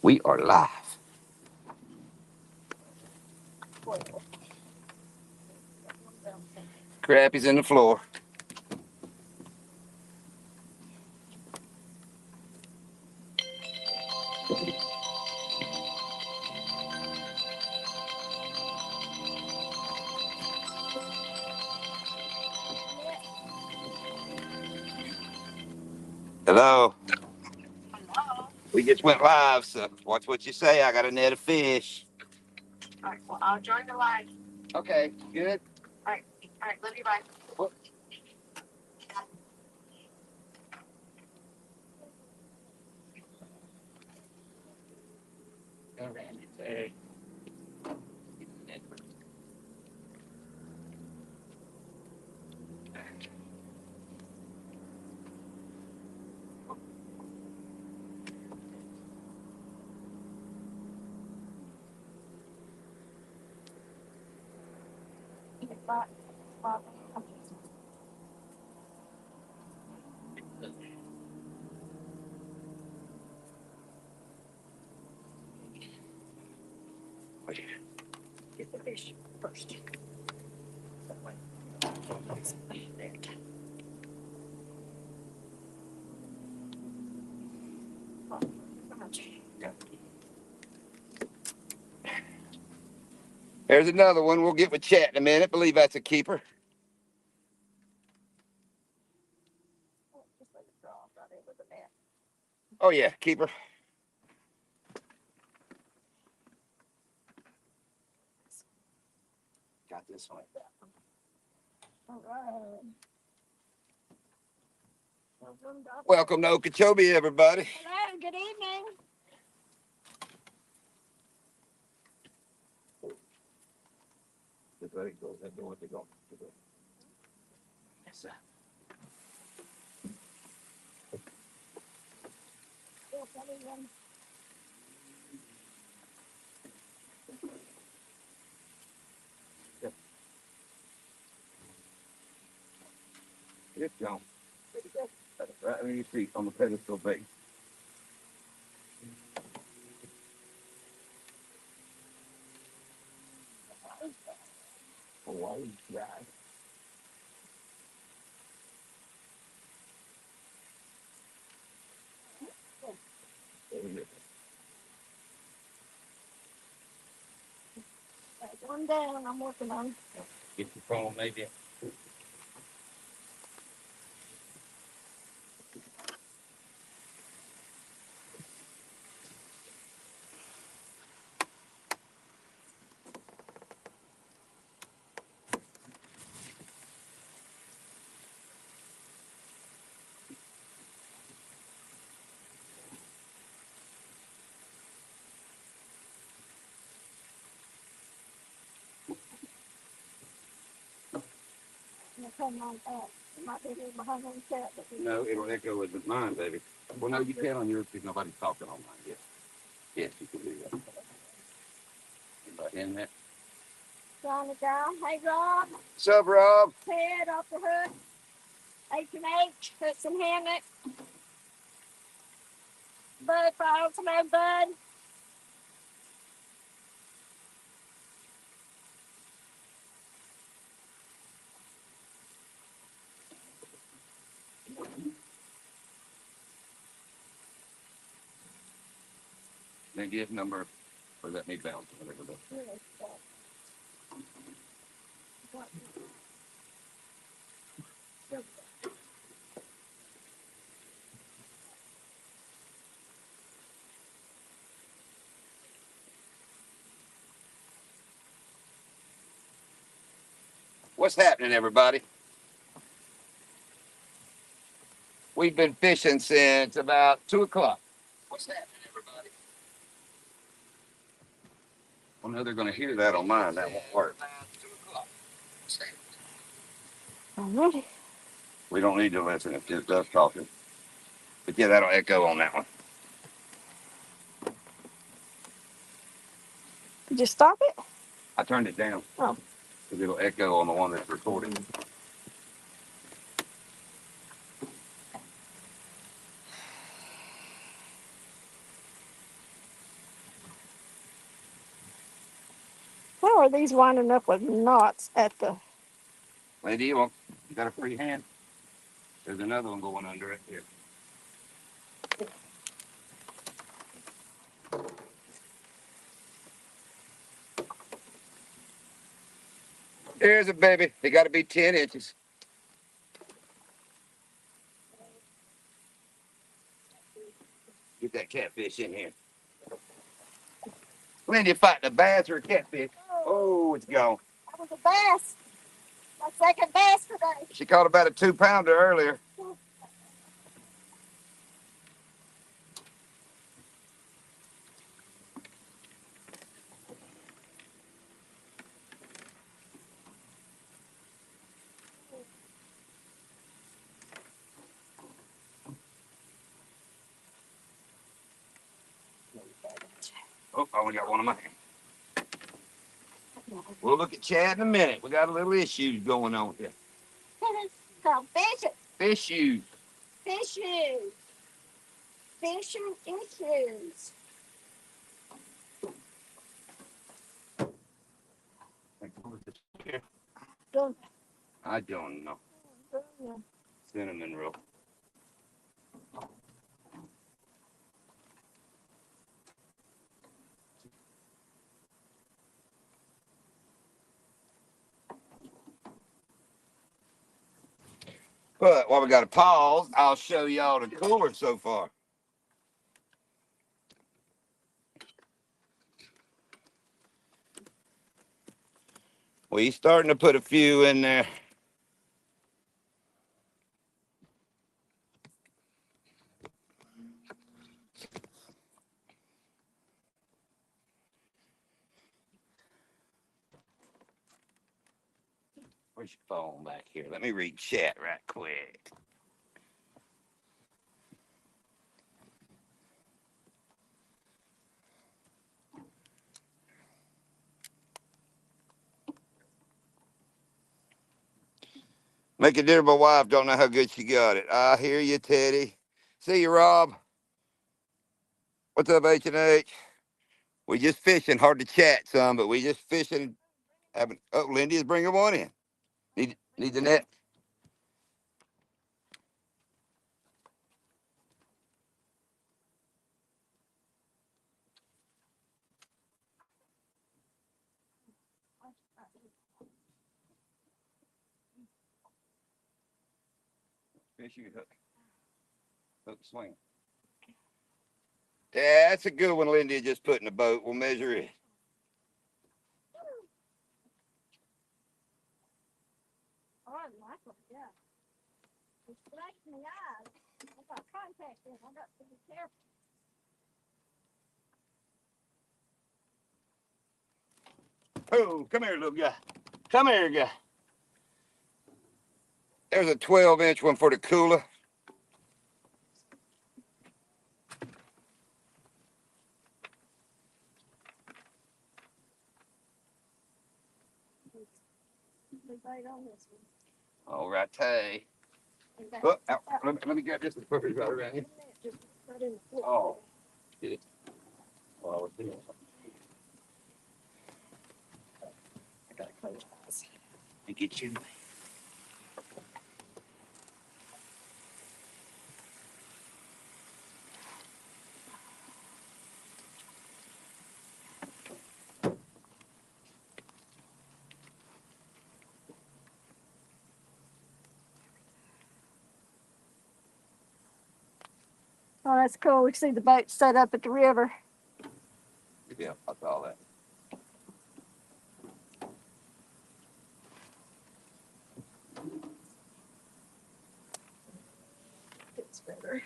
We are live. Crappie's in the floor. Hello. Hello. We just went live, so watch what you say. I got a net of fish. All right. Well, I'll join the live. Okay, good. All right. All right. Love you. Bye. What? Hey. Bye. Bye. Get the fish first. There's another one. We'll get with chat in a minute. Believe that's a keeper. Just let it draw right in with the net. Oh yeah, keeper. Got this one. All right. Welcome to Okeechobee, everybody. Hello. Good evening. Just let it go. Let it go. Yes, sir. Yes, everyone. It's gone. Right on your feet on the pedestal base. Hawaii drive. There we go. Right, one down. I'm working on. Get your phone, maybe. I'm coming on back. It might be here behind the chat. No, it'll echo with mine, baby. Well, no, you can on yours because nobody's talking on mine yet. Yes, you can do that. Anybody in there? Trying to down. Hey, Rob. What's up, Rob? Head off the hook. H&H. Put some hammock. Bud, file some more bud. Then give number or let me bounce. Whatever the. What's happening, everybody? We've been fishing since about 2 o'clock. What's happening, everybody? Well, no, they're going to hear that on mine. That won't work. Alrighty. We don't need to listen if just us talking. But yeah, that'll echo on that one. Did you stop it? I turned it down. Oh. Because it'll echo on the one that's recording. How are these winding up with knots at the... Lady, you got a free hand? There's another one going under it here. Here's a baby. They got to be 10 inches. Get that catfish in here. Lindy, you fighting a bass or a catfish? Oh, it's gone. That was a bass. My second bass today. She caught about a 2-pounder earlier. Oh, I only got one of mine. We'll look at Chad in a minute. We got a little issues going on here. Called fishing. Issues. Fishing. Fishing issues. I don't know. Cinnamon roll. But while we got to pause, I'll show y'all the cooler so far. We starting to put a few in there. Where's your phone back here? Let me read chat right quick. Making dinner, my wife don't know how good she got it. I hear you, Teddy. See you, Rob. What's up, H&H? We just fishing. Hard to chat some, but we just fishing. Oh, Lindy is bringing one in. Need the net. Fish you hook. Hook swing. Yeah, that's a good one Lindy just put in the boat. We'll measure it. Oh, I like them, yeah. It's flashing the eyes. I got contact in. I got to be careful. Oh, come here, little guy. Come here, guy. There's a 12-inch one for the cooler. All right, hey. Oh, let me grab this and put it right around here. Oh, get it? Oh, I was doing something. I gotta close my eyes. And get you. Oh, that's cool. We see the boat set up at the river. Yeah, I saw that. It's better.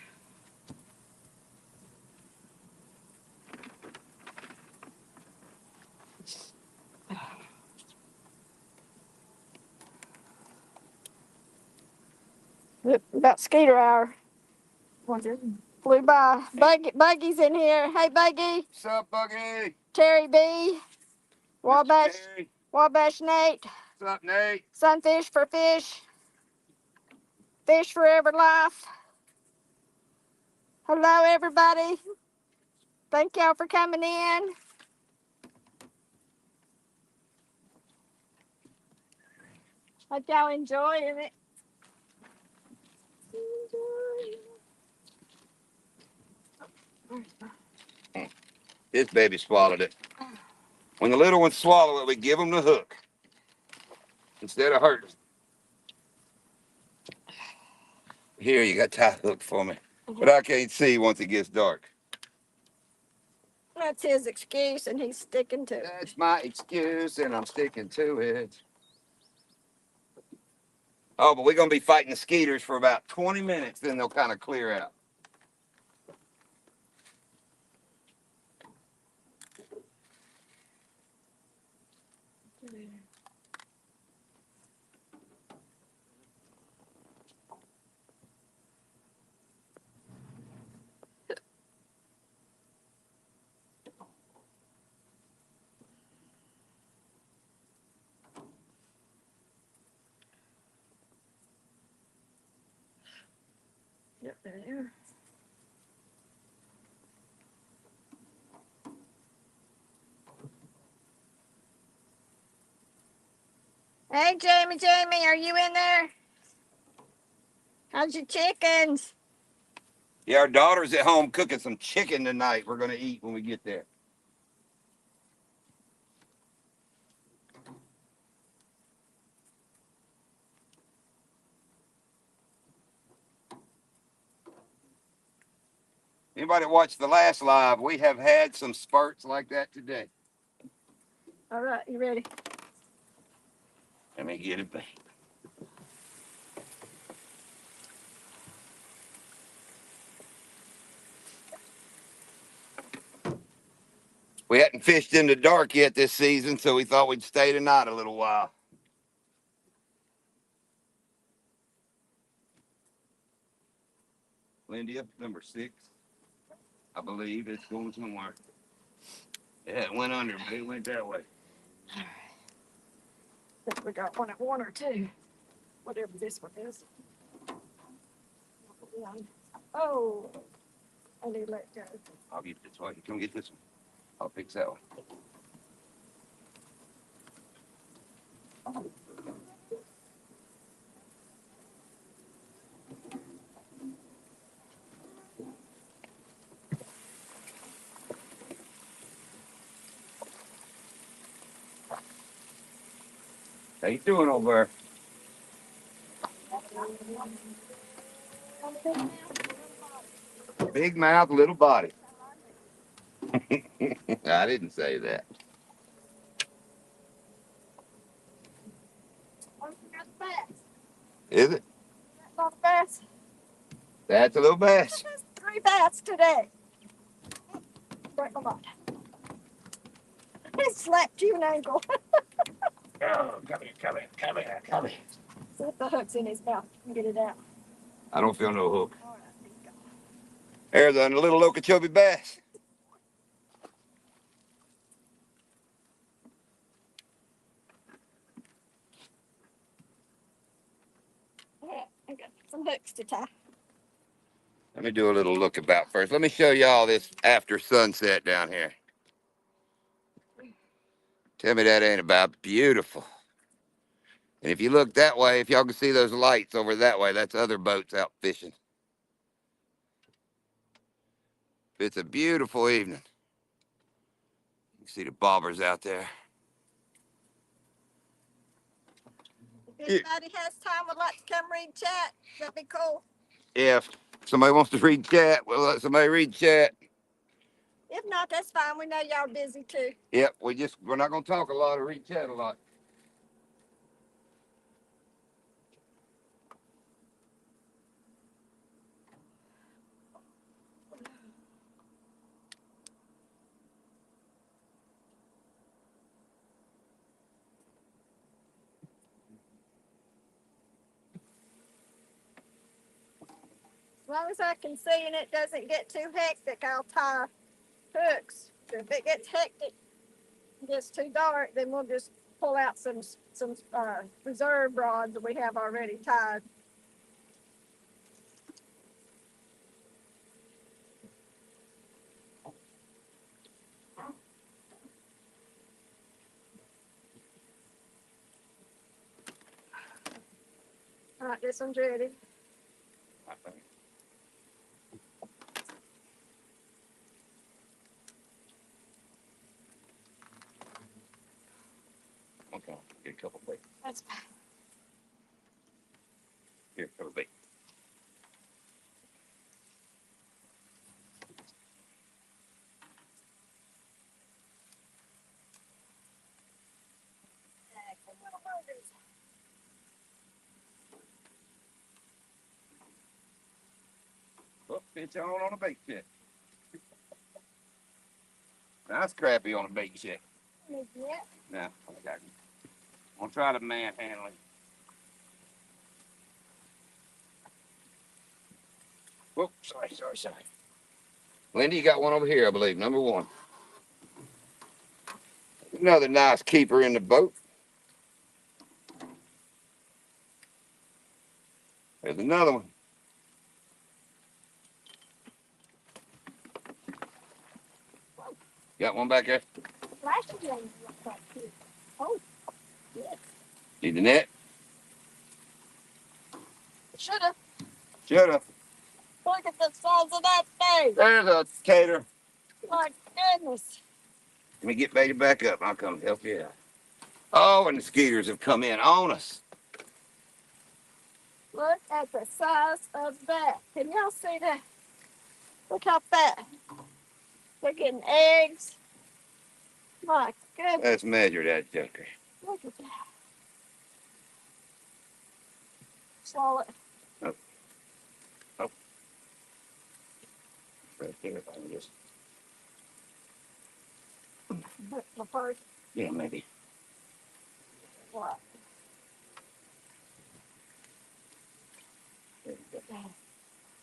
About skeeter hour. Flew by. Buggy's in here. Hey, Buggy. What's up, Buggy? Terry B. Wabash. Terry. Wabash Nate. What's up, Nate? Sunfish for fish. Fish forever life. Hello, everybody. Thank y'all for coming in. Hope y'all enjoying it. This baby swallowed it. When the little ones swallow it, we give them the hook instead of hurting. Here, you got tie hook for me. But I can't see once it gets dark. That's his excuse, and he's sticking to it. That's my excuse, and I'm sticking to it. Oh, but we're going to be fighting the skeeters for about 20 minutes, then they'll kind of clear out. Yep, there. Hey, Jamie, are you in there? How's your chickens? Yeah, our daughter's at home cooking some chicken tonight we're going to eat when we get there. Anybody watched the last live? We have had some spurts like that today. All right, you ready? Let me get it back. We hadn't fished in the dark yet this season, so we thought we'd stay tonight a little while. Lindia, number 6, I believe it's going somewhere. Yeah, it went under, but it went that way. All right. I think we got one at 1 or 2, whatever this one is. One. Oh, I need to let go. I'll get this one. You come get this one. I'll fix that one. How you doing over there? Big mouth, little body. I didn't say that. Is it? Not bass. That's a little bass. 3 bass today. Break my mind. I slapped you an ankle. Oh, come here. See if the hook's in his mouth. Get it out. I don't feel no hook. All right, there you go. There's a little Okeechobee bass. All right, I got some hooks to tie. Let me do a little look about first. Let me show y'all this after sunset down here. Tell me that ain't about beautiful. And if you look that way, if y'all can see those lights over that way, that's other boats out fishing. It's a beautiful evening. You can see the bobbers out there. If anybody has time, would like to come read chat, that'd be cool. If somebody wants to read chat, we'll let somebody read chat. If not, that's fine. We know y'all busy too. Yep, we're not gonna talk a lot or read chat a lot. As long as I can see and it doesn't get too hectic, I'll tie hooks. If it gets hectic, gets too dark, then we'll just pull out some reserve rods that we have already tied. Right, this one's ready. Okay, get a couple of baits. That's fine. Here, a couple of baits. Oh, it's on a bait check. Nice crappie on a bait check. Yeah. Nah, I got you. I'm gonna try the manhandling. Oh, sorry. Lindy, you got one over here, I believe, number one. Another nice keeper in the boat. There's another one. Got one back there? Flashy ones look like cute. Oh, yes. See the net? Shoulda. Shoulda. Look at the size of that thing. There's a tater. My goodness. Let me get baited back up. I'll come help you out. Oh, and the skeeters have come in on us. Look at the size of that. Can y'all see that? Look how fat. They're getting eggs. My goodness. Let's measure that joker. Look at that. Swallow it. Oh. Right there, if I can just. The first. Yeah, maybe. What? There you go.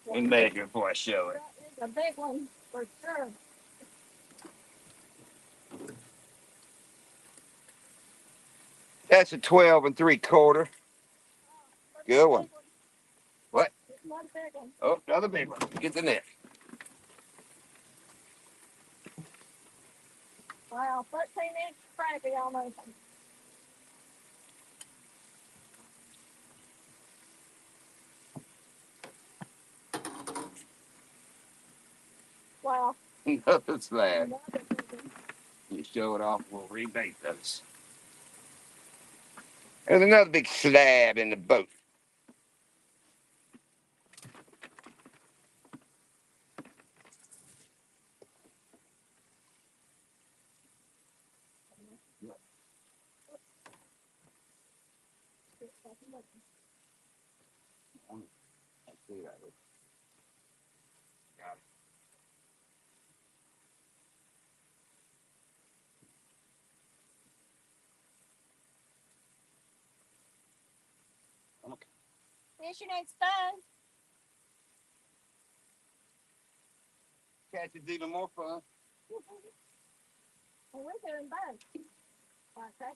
Let me measure before I show it. That is a big one for sure. That's a 12 3/4. Good one. What? Not a big one. Oh, another big one. Get the net. Wow, 13-inch crappie almost. Wow. Another slab. Another big one. You show it off, we'll rebait those. There's another big slab in the boat. Fishing ain't fun. Catch is even more fun. Well, we're doing both. Okay.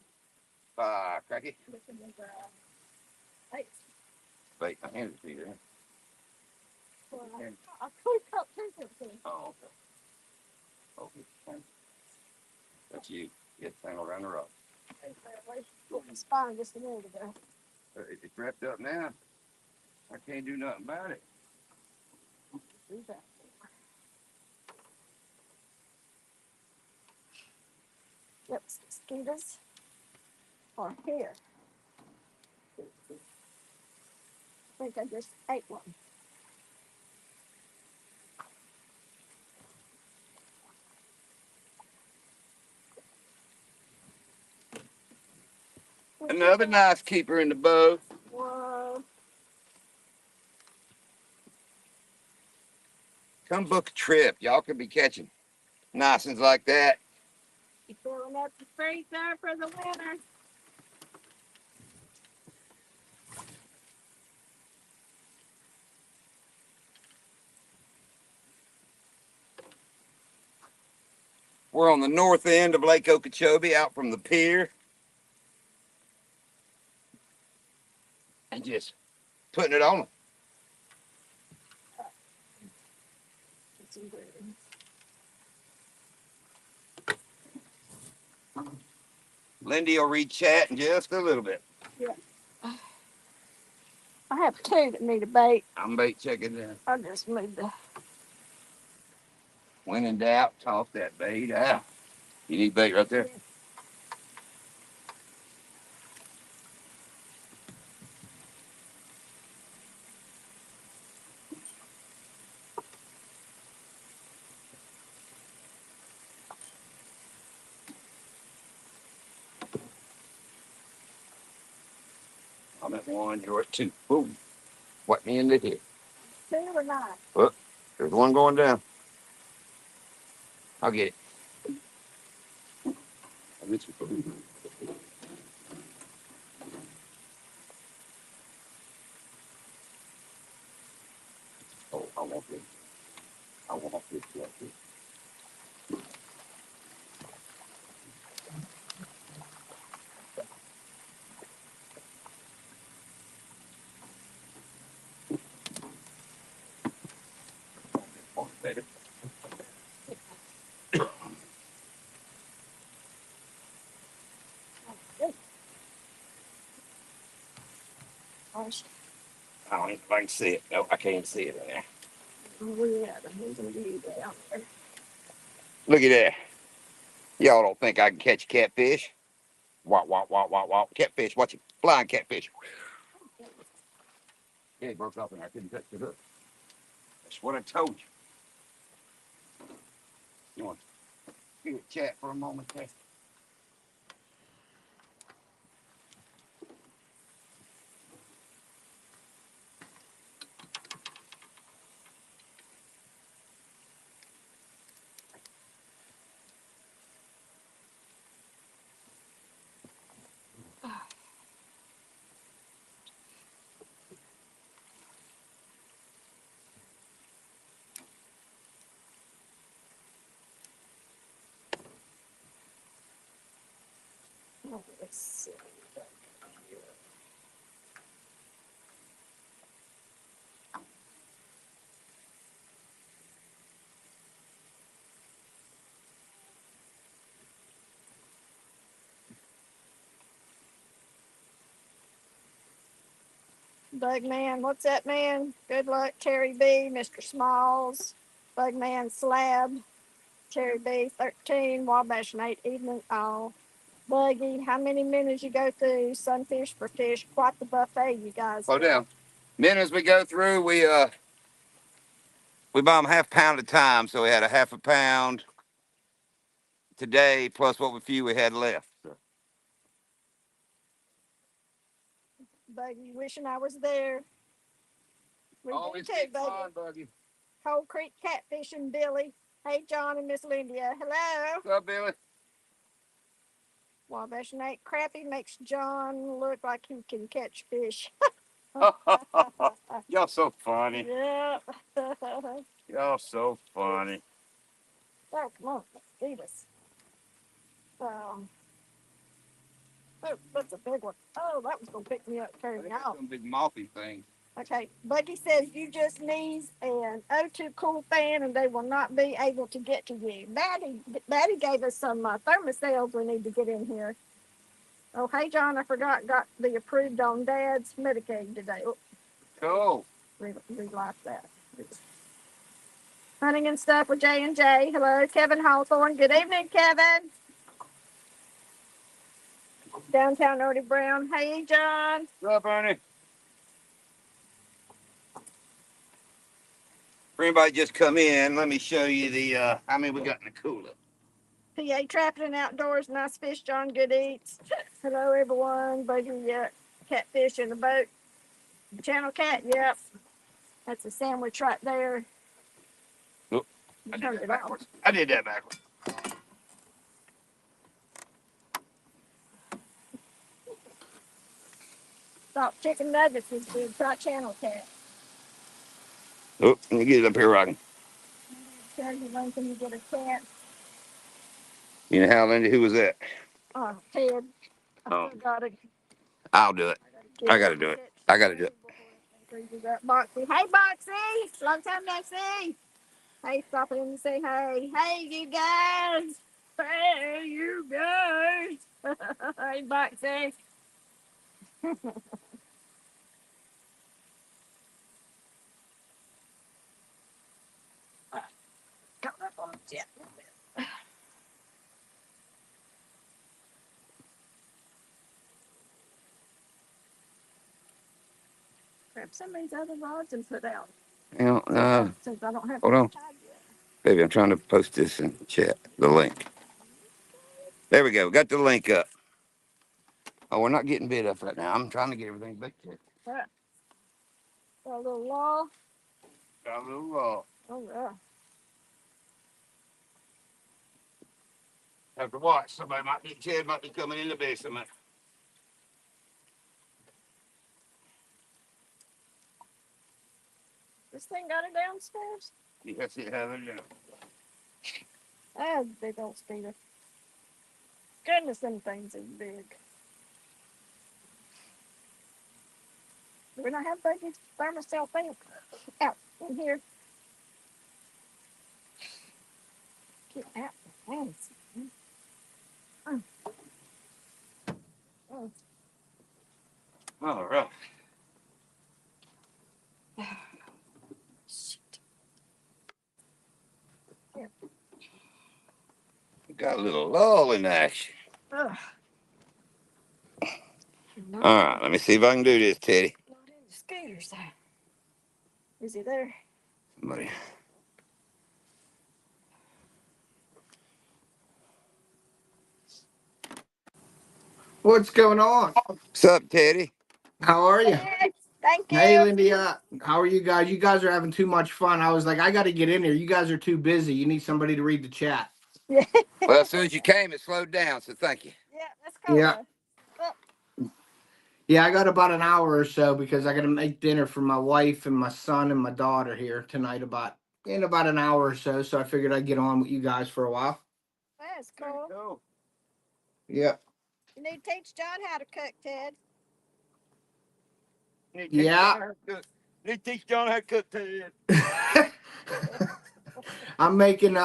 Cracky. Hey, Wait, my hands are there. well, I could cut two. Oh, okay. Okay. That's you. Get the thing around the rock. It's fine just a minute ago. It's wrapped up now. I can't do nothing about it. Do that. Yep, mosquitoes are here. I think I just ate one. Another nice keeper in the boat. Whoa. Come book a trip. Y'all could be catching nice ones like that. You filling up the freezer for the winter? We're on the north end of Lake Okeechobee, out from the pier. And just putting it on them. Lindy will read chat in just a little bit. Yeah. I have two that need a bait. I'm bait checking there. I'll just move the. When in doubt, toss that bait out. You need bait right there? I'm at one, you're at two. Boom. What me in the hit? Two or not? Well, there's one going down. I'll get it. I'll get you. Oh, I want this. I want this. Oh, baby. Gosh. I don't even if I can see it. No, I can't see it in there. Yeah, there's a lead out there. Look at that. Y'all don't think I can catch a catfish? Wop, wop, wop, wop, wop. Catfish, watch it. Flying catfish. Yeah, it broke off and I couldn't touch the hook. That's what I told you. You want to chat for a moment, Kat? Oh, let's see. Bugman, what's that, man? Good luck, Terry B, Mr. Smalls, Bugman Slab, Terry B, 13, Wabash Nate, Evening All. Buggy, how many minutes you go through? Sunfish for fish, quite the buffet, you guys. Slow down. Minutes we go through, we buy them half pound at a time, so we had a half a pound today plus what few we had left. So. Buggy, wishing I was there. We Always do too, get fun, Buggy. Cold Creek Catfishing, Billy. Hey, John and Miss Lindia. Hello. What's up, Billy? Wabash Nate, crappie makes John look like he can catch fish. Y'all so funny. Yeah. Y'all so funny. Oh, come on, let's do this. Oh, that's a big one. Oh, that was gonna pick me up, carry me out. Some big mouthy things. Okay, Buggy says you just needs an O2 cool fan and they will not be able to get to you. Maddie gave us some thermocells we need to get in here. Oh, hey, John, I forgot, got the approved on Dad's Medicaid today. Oh, Cool. relight that. Hunting and stuff with J&J. Hello, Kevin Hawthorne. Good evening, Kevin. Downtown Ernie Brown. Hey, John. What's up, Ernie? For anybody just come in, let me show you the how many we got in the cooler. PA Trapping and Outdoors. Nice fish, John. Good eats. Hello, everyone. Buggy, catfish in the boat. Channel cat, yep. That's a sandwich right there. Oop, I did that backwards. I did that backwards. Thought chicken nuggets was good. Try channel cat. Oop, let me get it up here rocking. Tell you when can you get a cat? You know how, Lindy? Who was that? Ted. I Oh, still got it. I'll do it. I gotta do it. I gotta do it. Boxy. Hey, Boxy. Long time no see. Hey, stop in and say hey. Hey, you guys. Hey, you guys. Hey, Boxy. Yeah. Grab some of these other rods and put out. You know, Since I don't have hold on. tied yet. Baby, I'm trying to post this in chat, the link. There we go. Got the link up. Oh, we're not getting bit up right now. I'm trying to get everything back there. Right. Got a little law. Got a little Oh yeah. have to watch. Somebody might be Ted might be coming in the basement. This thing got it downstairs. Yes, it has it. Ah, big old speeder. Goodness, them things are big. Do we not have buggy thermostat thing out in here? Get out the house. Oh. All right. Shit. Yeah. Got a little lull in action. Ugh. All right, let me see if I can do this, Teddy. Not in the scooters though. Is he there? Somebody. What's going on? What's up, Teddy? How are you? Yes, thank you. Hey, Lindy. How are you guys? You guys are having too much fun. I was like, I got to get in here. You guys are too busy. You need somebody to read the chat. Yeah. Well, as soon as you came, it slowed down, so thank you. Yeah, let's go. Yeah. Oh. Yeah, I got about an hour or so because I got to make dinner for my wife and my son and my daughter here tonight in about an hour or so. So I figured I'd get on with you guys for a while. That's cool. Go. Yeah. You need to teach John how to cook, Ted. Yeah. Need to teach John how to cook, Ted. I'm making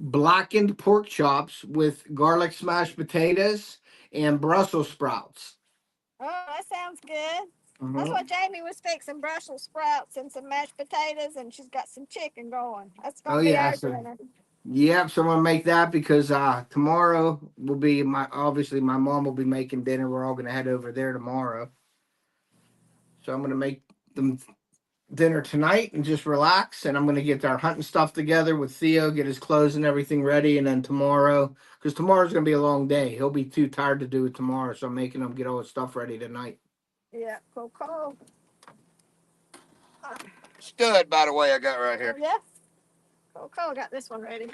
blackened pork chops with garlic smashed potatoes and Brussels sprouts. Oh, that sounds good. Mhm. That's what Jamie was fixing, Brussels sprouts and some mashed potatoes, and she's got some chicken going. That's gonna be our dinner. Yep, so I'm gonna make that because tomorrow will be obviously my mom will be making dinner. We're all gonna head over there tomorrow. So I'm gonna make them dinner tonight and just relax, and I'm gonna get our hunting stuff together with Theo, get his clothes and everything ready, and then tomorrow, because tomorrow's gonna be a long day. He'll be too tired to do it tomorrow, so I'm making him get all his stuff ready tonight. Yeah, cool. Stud, by the way, I got right here. Oh, yeah. Cool. Got this one ready.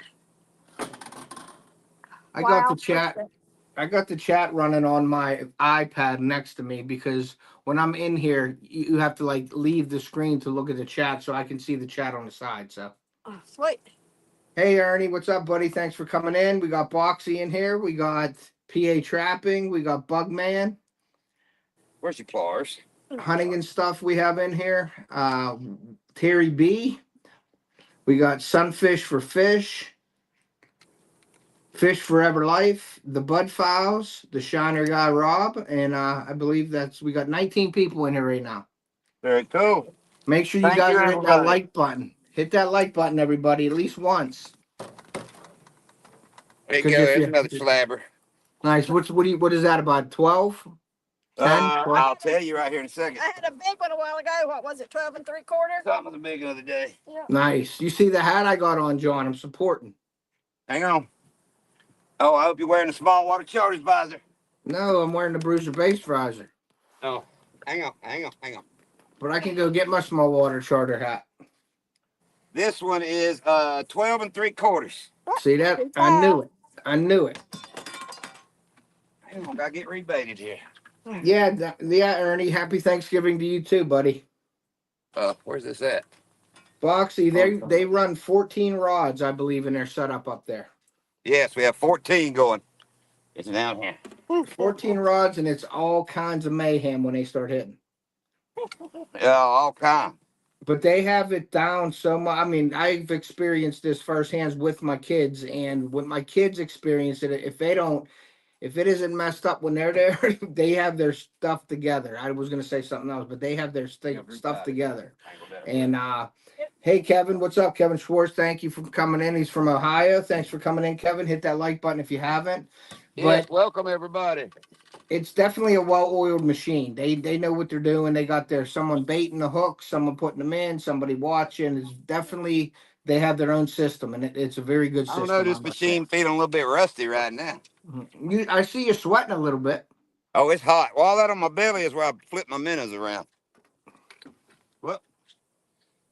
I got the chat running on my iPad next to me because when I'm in here, you have to like leave the screen to look at the chat so I can see the chat on the side. So, Oh, sweet. hey Ernie, what's up, buddy? Thanks for coming in. We got Boxy in here. We got PA Trapping. We got Bugman. Where's your claws? Hunting and stuff we have in here. Terry B. We got Sunfish for Fish. Fish Forever Life, the Bud Files, the Shiner Guy Rob, and I believe we got 19 people in here right now. Very cool. Make sure you Thank guys you, are hitting that everybody. like button. Hit that like button, everybody, at least once. There you 'Cause go. if There's you- another slabber. Nice. What is that about? 12? 10? I'll tell you right here in a second. I had a big one a while ago. What was it, 12 3/4? Something was a big one the other day. Yeah. Nice. You see the hat I got on, John? I'm supporting. Hang on. Oh, I hope you're wearing a small water charters visor. No, I'm wearing the Bruiser Base visor. Oh, hang on. But I can go get my small water charter hat. This one is 12 3/4. See that? I knew it. Hang on, gotta get rebaited here. Yeah, Ernie. Happy Thanksgiving to you too, buddy. Where's this at? Boxy, they run 14 rods, I believe, in their setup up there. Yes, we have 14 going. It's down here. 14 rods, and it's all kinds of mayhem when they start hitting. Yeah, all kind. But they have it down so much. I mean, I've experienced this firsthand with my kids, and when my kids experience it, if it isn't messed up when they're there, they have their stuff together. I was going to say something else, but they have their stuff together. And Hey, Kevin, what's up? Kevin Schwartz, thank you for coming in. He's from Ohio. Thanks for coming in, Kevin. Hit that like button if you haven't. Yes, But welcome everybody. it's definitely a well-oiled machine. They know what they're doing. They got their someone baiting the hook, someone putting them in, somebody watching. It's definitely they have their own system, and it's a very good I don't know, system, I this must say. machine feeling a little bit rusty right now. I see you sweating a little bit. Oh, it's hot. Well, all that on my belly is where I flip my minnows around. Well,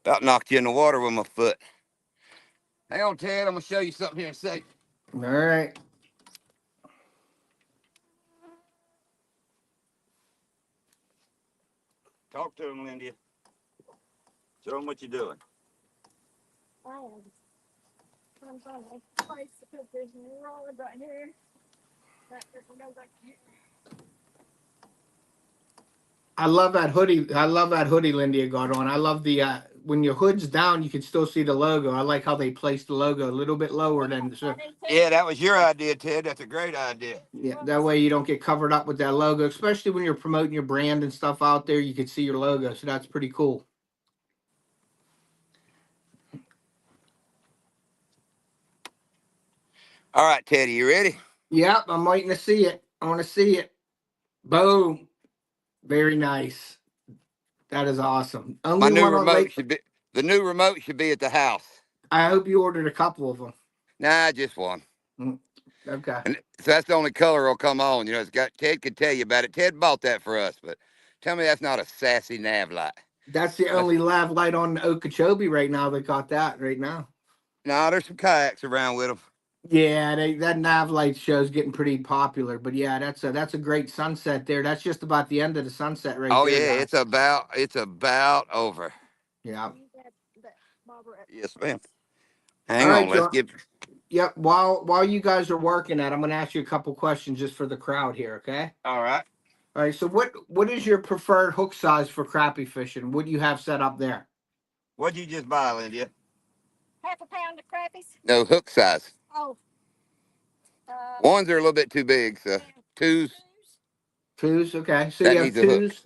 about knocked you in the water with my foot. Hang on, Ted. I'm gonna show you something here in a second. All right. Talk to him, Lindy. Show him what you're doing. I'm trying to place to put this rod right here. That goes like here. I love that hoodie. I love that hoodie Lindy got on. I love the when your hood's down, you can still see the logo. I like how they placed the logo a little bit lower than so. Yeah, that was your idea, Ted. That's a great idea. Yeah, that way you don't get covered up with that logo, especially when you're promoting your brand and stuff out there. You can see your logo, so that's pretty cool. All right, Teddy, you ready? Yep, I'm waiting to see it. I want to see it. Boom. Very nice. That is awesome. My Only new one on remote late. should be the new remote should be at the house. I hope you ordered a couple of them. Nah, just one. Okay. And so that's the only color will come on. You know, it's got Ted could tell you about it. Ted bought that for us, but tell me that's not a sassy nav light. That's the That's, only lav light on Okeechobee right now. They got that right now. no, there's some kayaks around with them. Yeah, that nav light show's getting pretty popular. But yeah, that's a great sunset there. That's just about the end of the sunset right Oh there, yeah, guys. it's about over. Yeah. Yes, ma'am. All Hang on, right, let's John. get. Yep. While you guys are working that, I'm going to ask you a couple questions just for the crowd here. Okay. All right. All right. So what is your preferred hook size for crappie fishing? What do you have set up there? What'd you just buy, Lindy? Half a pound of crappies. No hook size. Oh, Ones are a little bit too big, so twos Twos. Okay. So that you have needs a hook. twos.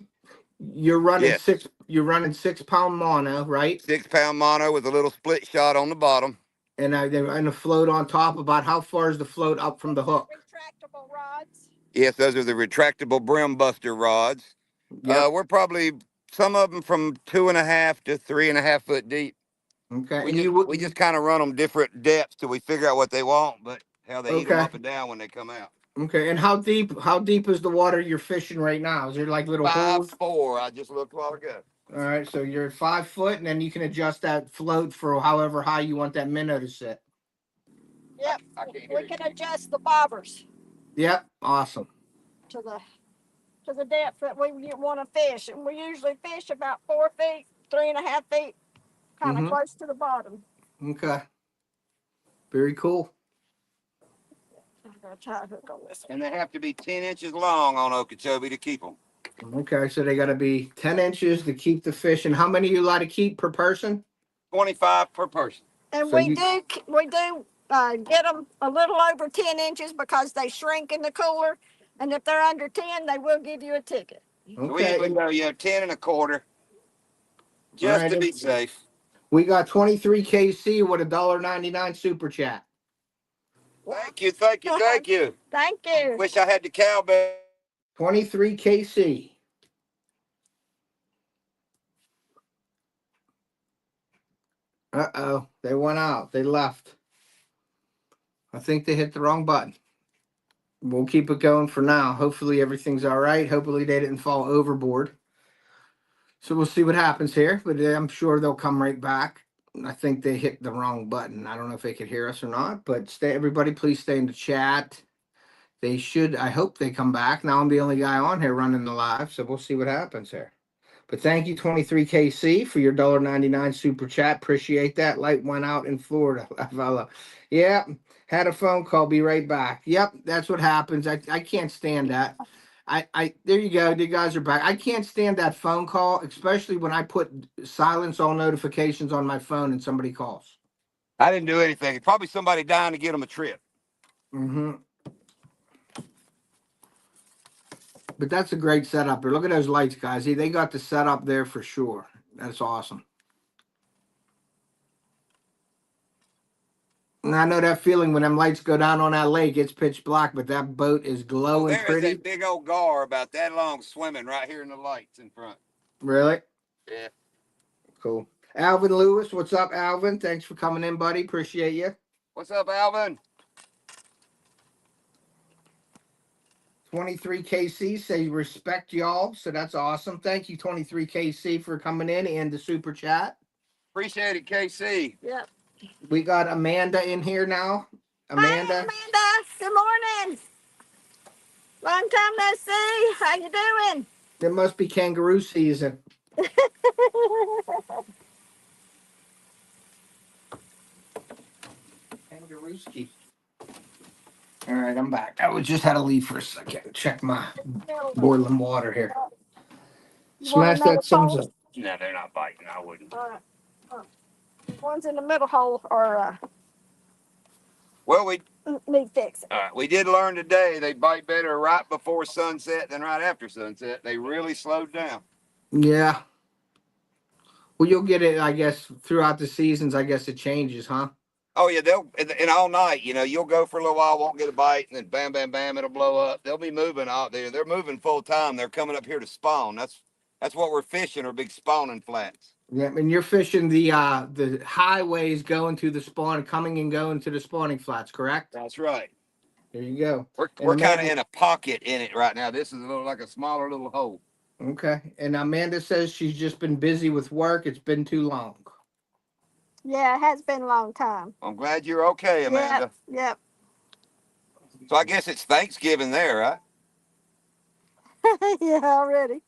You're running Yes, six. You're running 6 pound mono, right? 6 pound mono with a little split shot on the bottom. And they're in a float on top. About how far is the float up from the hook? retractable rods. Yes, those are the retractable brim buster rods. Yep. We're probably some of them from 2.5 to 3.5 foot deep. Okay. We And just you we would. just kind of run them different depths till we figure out what they want, but how they eat them Okay. up and down when they come out. Okay. And how deep? How deep is the water you're fishing right now? Is there like little Five holes? four. I just looked a while ago. All right. So you're at 5 foot, and then you can adjust that float for however high you want that minnow to sit. Yep. We can adjust the bobbers Yep. Awesome. to the depth that we want to fish, and we usually fish about 4 feet, 3.5 feet, kind of Mm-hmm. close to the bottom. Okay. Very cool. I'm gonna try to hook on this one. And they have to be 10 inches long on Okeechobee to keep them. Okay. So they got to be 10 inches to keep the fish. And how many you allowed to keep per person? 25 per person. And So we you. do get them a little over 10 inches because they shrink in the cooler. And if they're under 10, they will give you a ticket. So we Okay. usually And, go, 10 1/4, all just right. to And be safe. we got 23 KC with a $1.99 super chat. Thank you, thank you, thank you. Thank you. Wish I had the cowbell. 23 KC. Uh-oh. They went out. They left. I think they hit the wrong button. We'll keep it going for now. Hopefully everything's all right. Hopefully they didn't fall overboard. So we'll see what happens here, but I'm sure they'll come right back. I think they hit the wrong button. I don't know if they could hear us or not, but everybody please stay in the chat. They should. I hope they come back. Now I'm the only guy on here running the live, so we'll see what happens here. But thank you, 23KC, for your $1.99 super chat. Appreciate that. Light went out in Florida, fella. Yeah, had a phone call. Be right back. Yep, that's what happens. I can't stand that. There you go. You guys are back. I can't stand that phone call, especially when I put silence all notifications on my phone and somebody calls. I didn't do anything. It's probably somebody dying to get them a trip. Mm-hmm. But that's a great setup there. Look at those lights, guys. They got the setup there for sure. That's awesome. And I know that feeling when them lights go down on that lake. It's pitch black, but that boat is Oh, glowing there is a pretty. big old gar about that long swimming right here in the lights in front. Really? Yeah. Cool. Alvin Lewis, what's up, Alvin? Thanks for coming in, buddy. Appreciate you. What's up, Alvin? 23KC say respect y'all. So that's awesome. Thank you, 23KC, for coming in and the super chat. Appreciate it, KC. Yep. We got Amanda in here now. Amanda. Hi, Amanda. Good morning. Long time no see. How you doing? It must be kangaroo season. Kangarooski. All right, I'm back. I just had to leave for a second. Check my boiling water here. Smash that thumbs up. No, they're not biting. I wouldn't. Ones in the middle hole are Well, we need fixing. we did learn today they bite better right before sunset than right after sunset. They really slowed down. Yeah. Well, you'll get it, I guess, throughout the seasons. I guess it changes, huh? Oh yeah, they'll and all night. You know, you'll go for a little while, won't get a bite, and then bam, bam, bam, it'll blow up. They'll be moving out there. They're moving full time. They're coming up here to spawn. That's what we're fishing, are big spawning flats. Yeah, and you're fishing the highways going to the spawn, coming and going to the spawning flats, correct? That's right. There you go. We're kind of in a pocket in it right now. This is a little like a smaller little hole. Okay. And Amanda says she's just been busy with work. It's been too long. Yeah, it has been a long time. I'm glad you're okay, Amanda. Yep. So I guess it's Thanksgiving there, right? Yeah, already.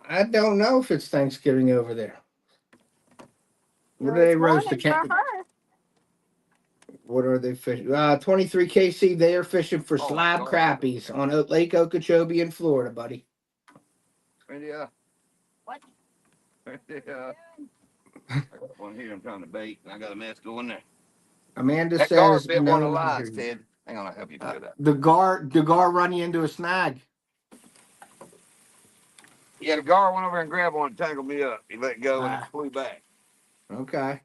I don't know if it's Thanksgiving over there. What do Well, they it's roast the morning for can? her. What are they fishing? 23KC, they are fishing for slab crappies on Lake Okeechobee in Florida, buddy. Yeah. What? Yeah. One here I'm trying to bait, and I got a mess going there. Amanda That gar says bit no. one of the lines, Ted. Hang on, I'll help you do that. The gar run you into a snag. Yeah, the gar went over and grabbed one and tangled me up. He let go and it flew back. Okay.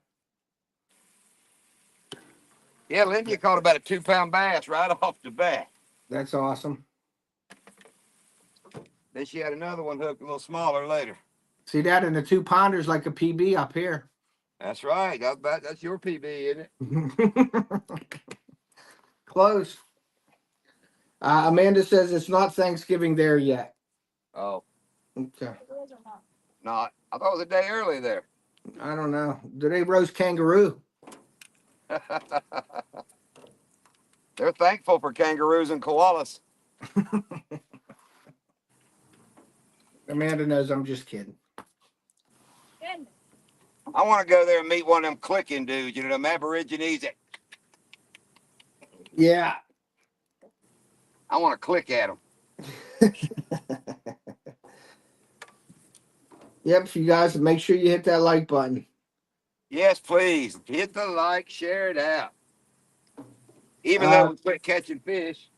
Yeah, Lindy caught about a 2-pound bass right off the bat. That's awesome. Then she had another one hooked a little smaller later. See that in the 2-pounders like a PB up here. That's right. That's your PB, isn't it? Close. Amanda says it's not Thanksgiving there yet. Oh. Okay. Not. I thought it was a day early there. I don't know. Do they roast kangaroo? They're thankful for kangaroos and koalas. Amanda knows I'm just kidding. I want to go there and meet one of them clicking dudes, you know, them Aborigines. Yeah. I want to click at them. Yep, you guys make sure you hit that like button. Yes, please. Hit the like, share it out. Even though we quit catching fish.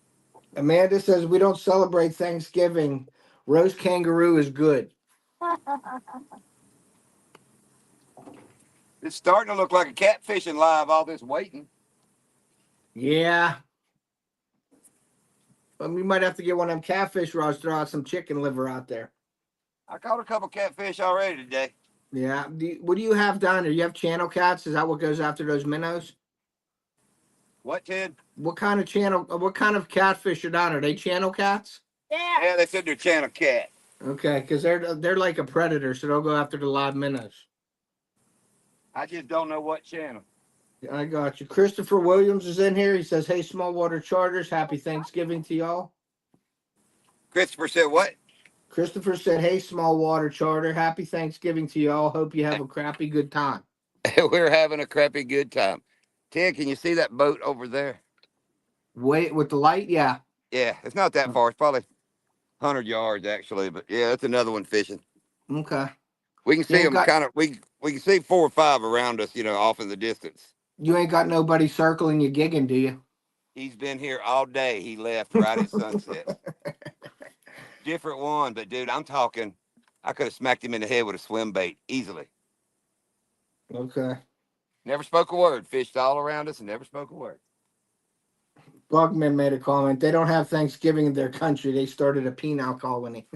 Amanda says we don't celebrate Thanksgiving. Roast kangaroo is good. It's starting to look like a catfishing live, all this waiting. Yeah. But we might have to get one of them catfish rods, throw out some chicken liver out there. I caught a couple catfish already today. Yeah. What do you have down there? You have channel cats? Is that what goes after those minnows? What, Ted? What kind of catfish are down there? Are they channel cats? Yeah, they said they're channel cat. Okay, because they're like a predator, so they'll go after the live minnows. I just don't know what channel. I got you. Christopher Williams is in here. He says, "Hey, small water charters, happy Thanksgiving to y'all." Christopher said what? Christopher said, "Hey, small water charter, happy Thanksgiving to y'all. Hope you have a crappy good time." We're having a crappy good time. Ted, can you see that boat over there? Wait, with the light? Yeah. Yeah, it's not that far. It's probably 100 yards actually, but yeah, that's another one fishing. Okay. We can see them kind of. We can see 4 or 5 around us, you know, off in the distance. You ain't got nobody circling you gigging, do you? He's been here all day. He left right at sunset. Different one, but dude, I'm talking. I could have smacked him in the head with a swim bait easily. Okay. Never spoke a word. Fished all around us and never spoke a word. Bugman made a comment. They don't have Thanksgiving in their country. They started a penal colony.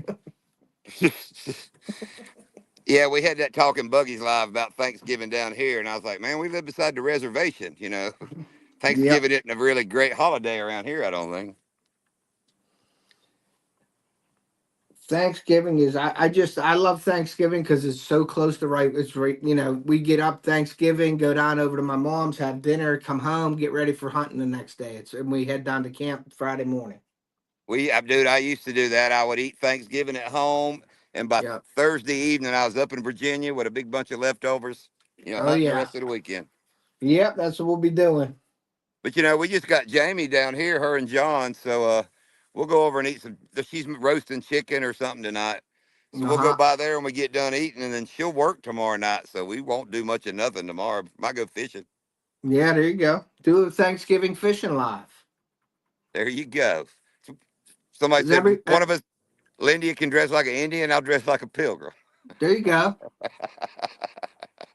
Yeah, we had that talk in Buggy's Live about Thanksgiving down here, and I was like, man, we live beside the reservation. Yep. Thanksgiving isn't a really great holiday around here, I don't think. Thanksgiving is I love Thanksgiving because it's so close to right. It's right. We get up Thanksgiving, go down over to my mom's, have dinner, come home, get ready for hunting the next day. And we head down to camp Friday morning. Dude, I used to do that. I would eat Thanksgiving at home, and by Yep. Thursday evening, I was up in Virginia with a big bunch of leftovers, Oh hunting the yeah. rest of the weekend. Yep. That's what we'll be doing. But we just got Jamie down here, her and John. So we'll go over and eat some. She's roasting chicken or something tonight. So Uh we'll go huh. by there when we get done eating, and then she'll work tomorrow night. So we won't do much of nothing tomorrow. Might go fishing. Yeah. There you go. Do a Thanksgiving fishing live. There you go. Somebody Is said every one of us, Lindy, can dress like an Indian. I'll dress like a pilgrim. There you go.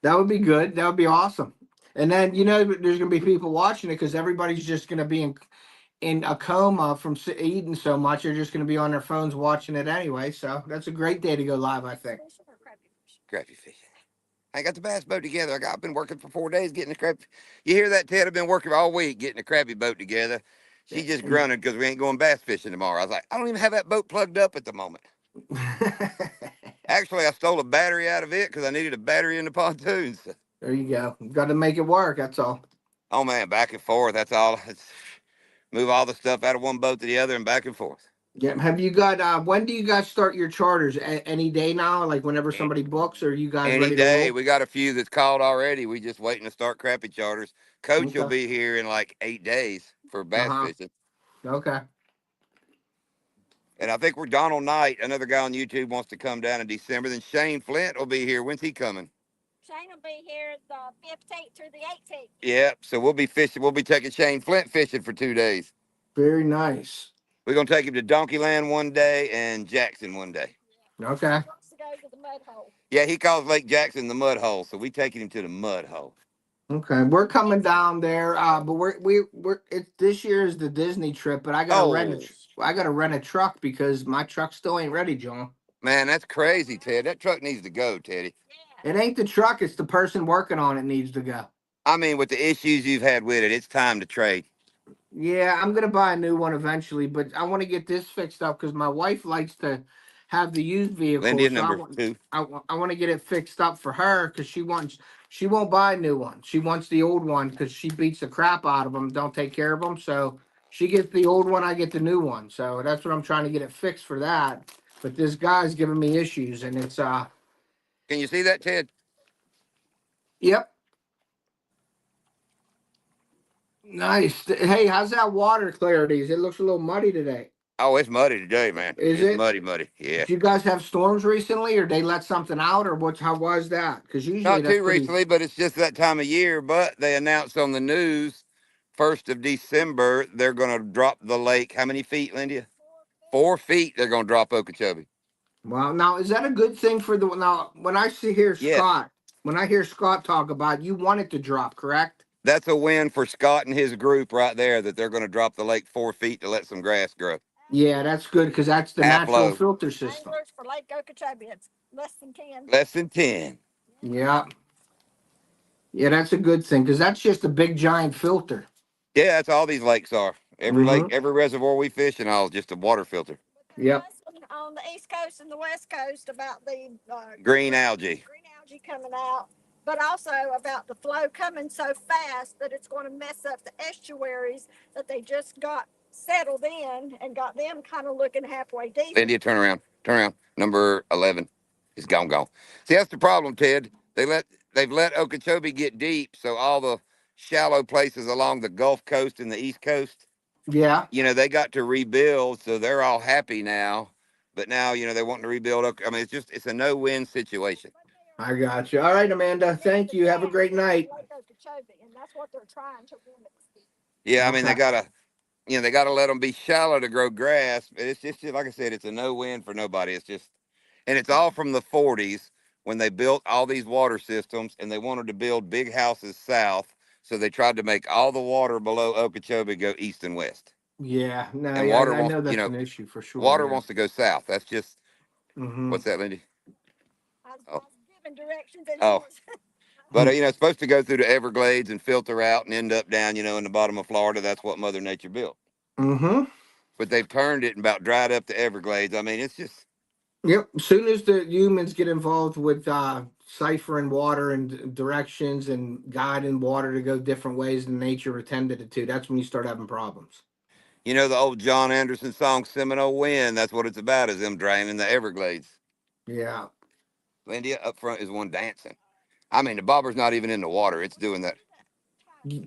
That would be good. That would be awesome. And then there's gonna be people watching it because everybody's just gonna be in a coma from eating so much. They're just gonna be on their phones watching it anyway. So that's a great day to go live, I think. Crappie fishing. I got the bass boat together. I've been working for 4 days getting the crap. You hear that, Ted? I've been working all week getting the crappie boat together. She just And grunted because we ain't going bass fishing tomorrow. I was like, I don't even have that boat plugged up at the moment. Actually, I stole a battery out of it because I needed a battery in the pontoons. there you go. Got to make it work. That's all. Oh man, back and forth. That's all. Move all the stuff out of one boat to the other and back and forth. Yeah. Have you got? When do you guys start your charters? Any day now? Like whenever A- somebody books, or are you guys Any ready to day. roll? We got a few that's called already. We just waiting to start crappie charters. Coach will Okay. be here in like 8 days for Uh bass huh. fishing. Okay. And I think we're Donald Knight, another guy on YouTube, wants to come down in December. Then Shane Flint will be here. When's he coming? Shane will be here the 15th through the 18th. Yep. So we'll be fishing. We'll be taking Shane Flint fishing for 2 days. Very nice. We're gonna take him to Donkeyland one day and Jackson one day. Okay. He wants to go to the mud hole. Yeah, he calls Lake Jackson the mud hole, so we taking him to the mud hole. Okay, we're coming down there, but we're it this year is the Disney trip, but Oh I gotta rent a truck because my truck still ain't ready, John. man, that's crazy, Ted. That truck needs to go, Teddy. It ain't the truck; it's the person working on it needs to go. I mean, with the issues you've had with it, it's time to trade. Yeah, I'm gonna buy a new one eventually, but I want to get this fixed up because my wife likes to have the used Lindy vehicles, so number two. I want to get it fixed up for her because she won't buy a new one. She wants the old one because she beats the crap out of them, don't take care of them. So she gets the old one, I get the new one. So that's what I'm trying to get it fixed for that. But this guy's giving me issues, and it's Can you see that, Ted? yep, nice. Hey, how's that water clarity? It looks a little muddy today. Oh, it's muddy today, man. Is It's it? muddy, muddy. Yeah. Did you guys have storms recently, or they let something out, or what's how was that? Because usually Not that's too pretty. recently, but it's just that time of year. But they announced on the news, 1st of December, they're going to drop the lake. How many feet, Lindy? 4 feet. They're going to drop Okeechobee. Well, now is that a good thing for the now? When I see here Yes, Scott, when I hear Scott talk about you want it to drop, correct? that's a win for Scott and his group right there. That they're going to drop the lake 4 feet to let some grass grow. Yeah, that's good because that's the Half natural low, filter system. Anglers for Lake Okeechobee, it's less than 10. less than 10. Yeah, yeah, that's a good thing because that's just a big giant filter. Yeah, that's all these lakes are. Every lake, Mm-hmm. every reservoir we fish and all is just a water filter. But they're Yep. fussing on the East Coast and the West Coast about the Green algae. green algae coming out, but also about the flow coming so fast that it's going to mess up the estuaries that they just got settled in and got them kind of looking halfway decent. India, turn around. Turn around. Number 11 is gone, gone. See, that's the problem, Ted. They've let Okeechobee get deep, so all the shallow places along the Gulf Coast and the East Coast, Yeah, they got to rebuild, so they're all happy now. But now, they're wanting to rebuild. I mean, it's a no-win situation. I got you. All right, Amanda. Getting Thank the you. Have a gas great out of night. Lake Okeechobee, and that's what they're trying to limit. Yeah, I mean, Okay. they gotta let them be shallow to grow grass. But it's just like I said, it's a no-win for nobody. It's just, and it's all from the 40s when they built all these water systems and they wanted to build big houses south. So they tried to make all the water below Okeechobee go east and west. Yeah, no, And yeah, water I wants, know that's an issue for sure. water Yeah. wants to go south. That's just, Mm-hmm. what's that, Lindy? I Oh, was giving directions and she oh. was. But, it's supposed to go through the Everglades and filter out and end up down, in the bottom of Florida. That's what Mother Nature built. Mm-hmm. But they've turned it and about dried up the Everglades. I mean, it's just, Yep. As soon as the humans get involved with ciphering water and directions and guiding water to go different ways than nature intended it to, that's when you start having problems. the old John Anderson song, Seminole Wind. That's what it's about, is them draining the Everglades. Yeah. Lindy up front is one dancing. I mean, the bobber's not even in the water. It's doing that.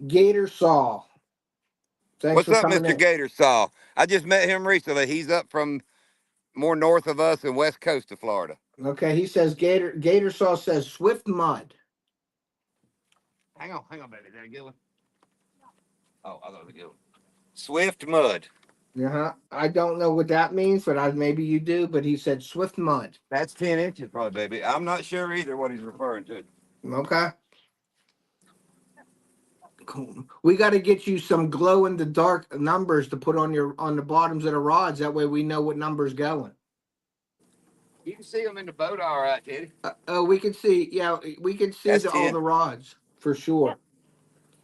Gator Saw. Thanks What's for up, coming Mr. in. Gator Saw? I just met him recently. He's up from more north of us and west coast of Florida. Okay, he says Gator Saw says Swift Mud. Hang on, baby. Is that a good one? Oh, I thought it was a good one. Swift mud. Uh-huh. I don't know what that means, but maybe you do, but he said Swift Mud. That's 10 inches, probably, baby. I'm not sure either what he's referring to. Okay. Cool. We got to get you some glow in the dark numbers to put on the bottoms of the rods. That way we know what number's going. You can see them in the boat, all right, Teddy. Oh, we can see. Yeah, we can see That's all 10. the rods for Yep. sure.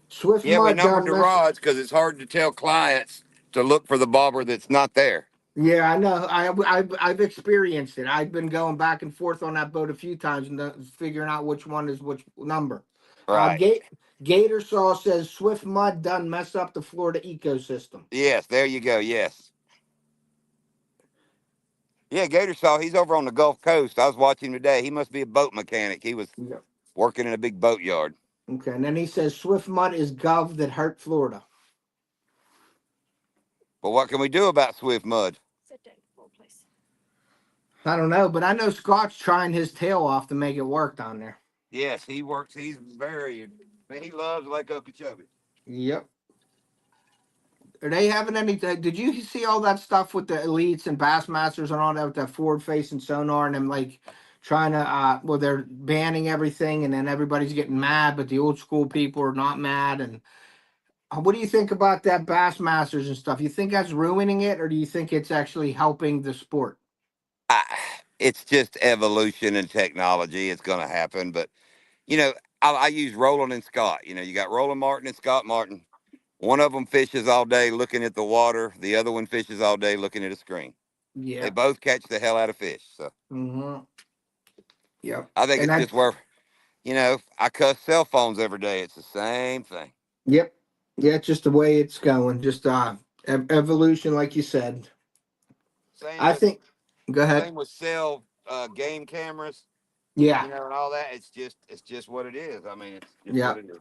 Swift Yeah, we Mud numbered done the mess. rods because it's hard to tell clients to look for the bobber that's not there. Yeah, I know. I've experienced it. I've been going back and forth on that boat a few times and figuring out which one is which number. Right. Gate Gator Saw says Swift Mud done mess up the Florida ecosystem. Yes, there you go. Yes. Yeah, Gator Saw, he's over on the Gulf Coast. I was watching him today. He must be a boat mechanic. He was Yeah. working in a big boatyard. Okay, and then he says Swift Mud is gov that hurt Florida. But what can we do about Swift mud? Sit down, floor, please. I don't know, but I know Scott's trying his tail off to make it work down there. Yes, he works. He's very, he loves Lake Okeechobee. Yep. Are they having any? Did you see all that stuff with the elites and Bassmasters and all that with that forward facing sonar and them like trying to well they're banning everything and then everybody's getting mad, but the old school people are not mad. And what do you think about that Bassmasters and stuff? You think that's ruining it, or do you think it's actually helping the sport? I, it's just evolution and technology. It's going to happen. But, you know, I use Roland and Scott. You got Roland Martin and Scott Martin. One of them fishes all day looking at the water. The other one fishes all day looking at a screen. They Yeah. both catch the hell out of fish. So Mm-hmm. Yep. I think And it's that. just where, I cuss cell phones every day. It's the same thing. Yep. Yeah, it's just the way it's going. Just evolution, like you said. Same I with think. Go ahead. same with cell game cameras, Yeah. and all that. It's just what it is. I mean, it's just Yeah. what it is.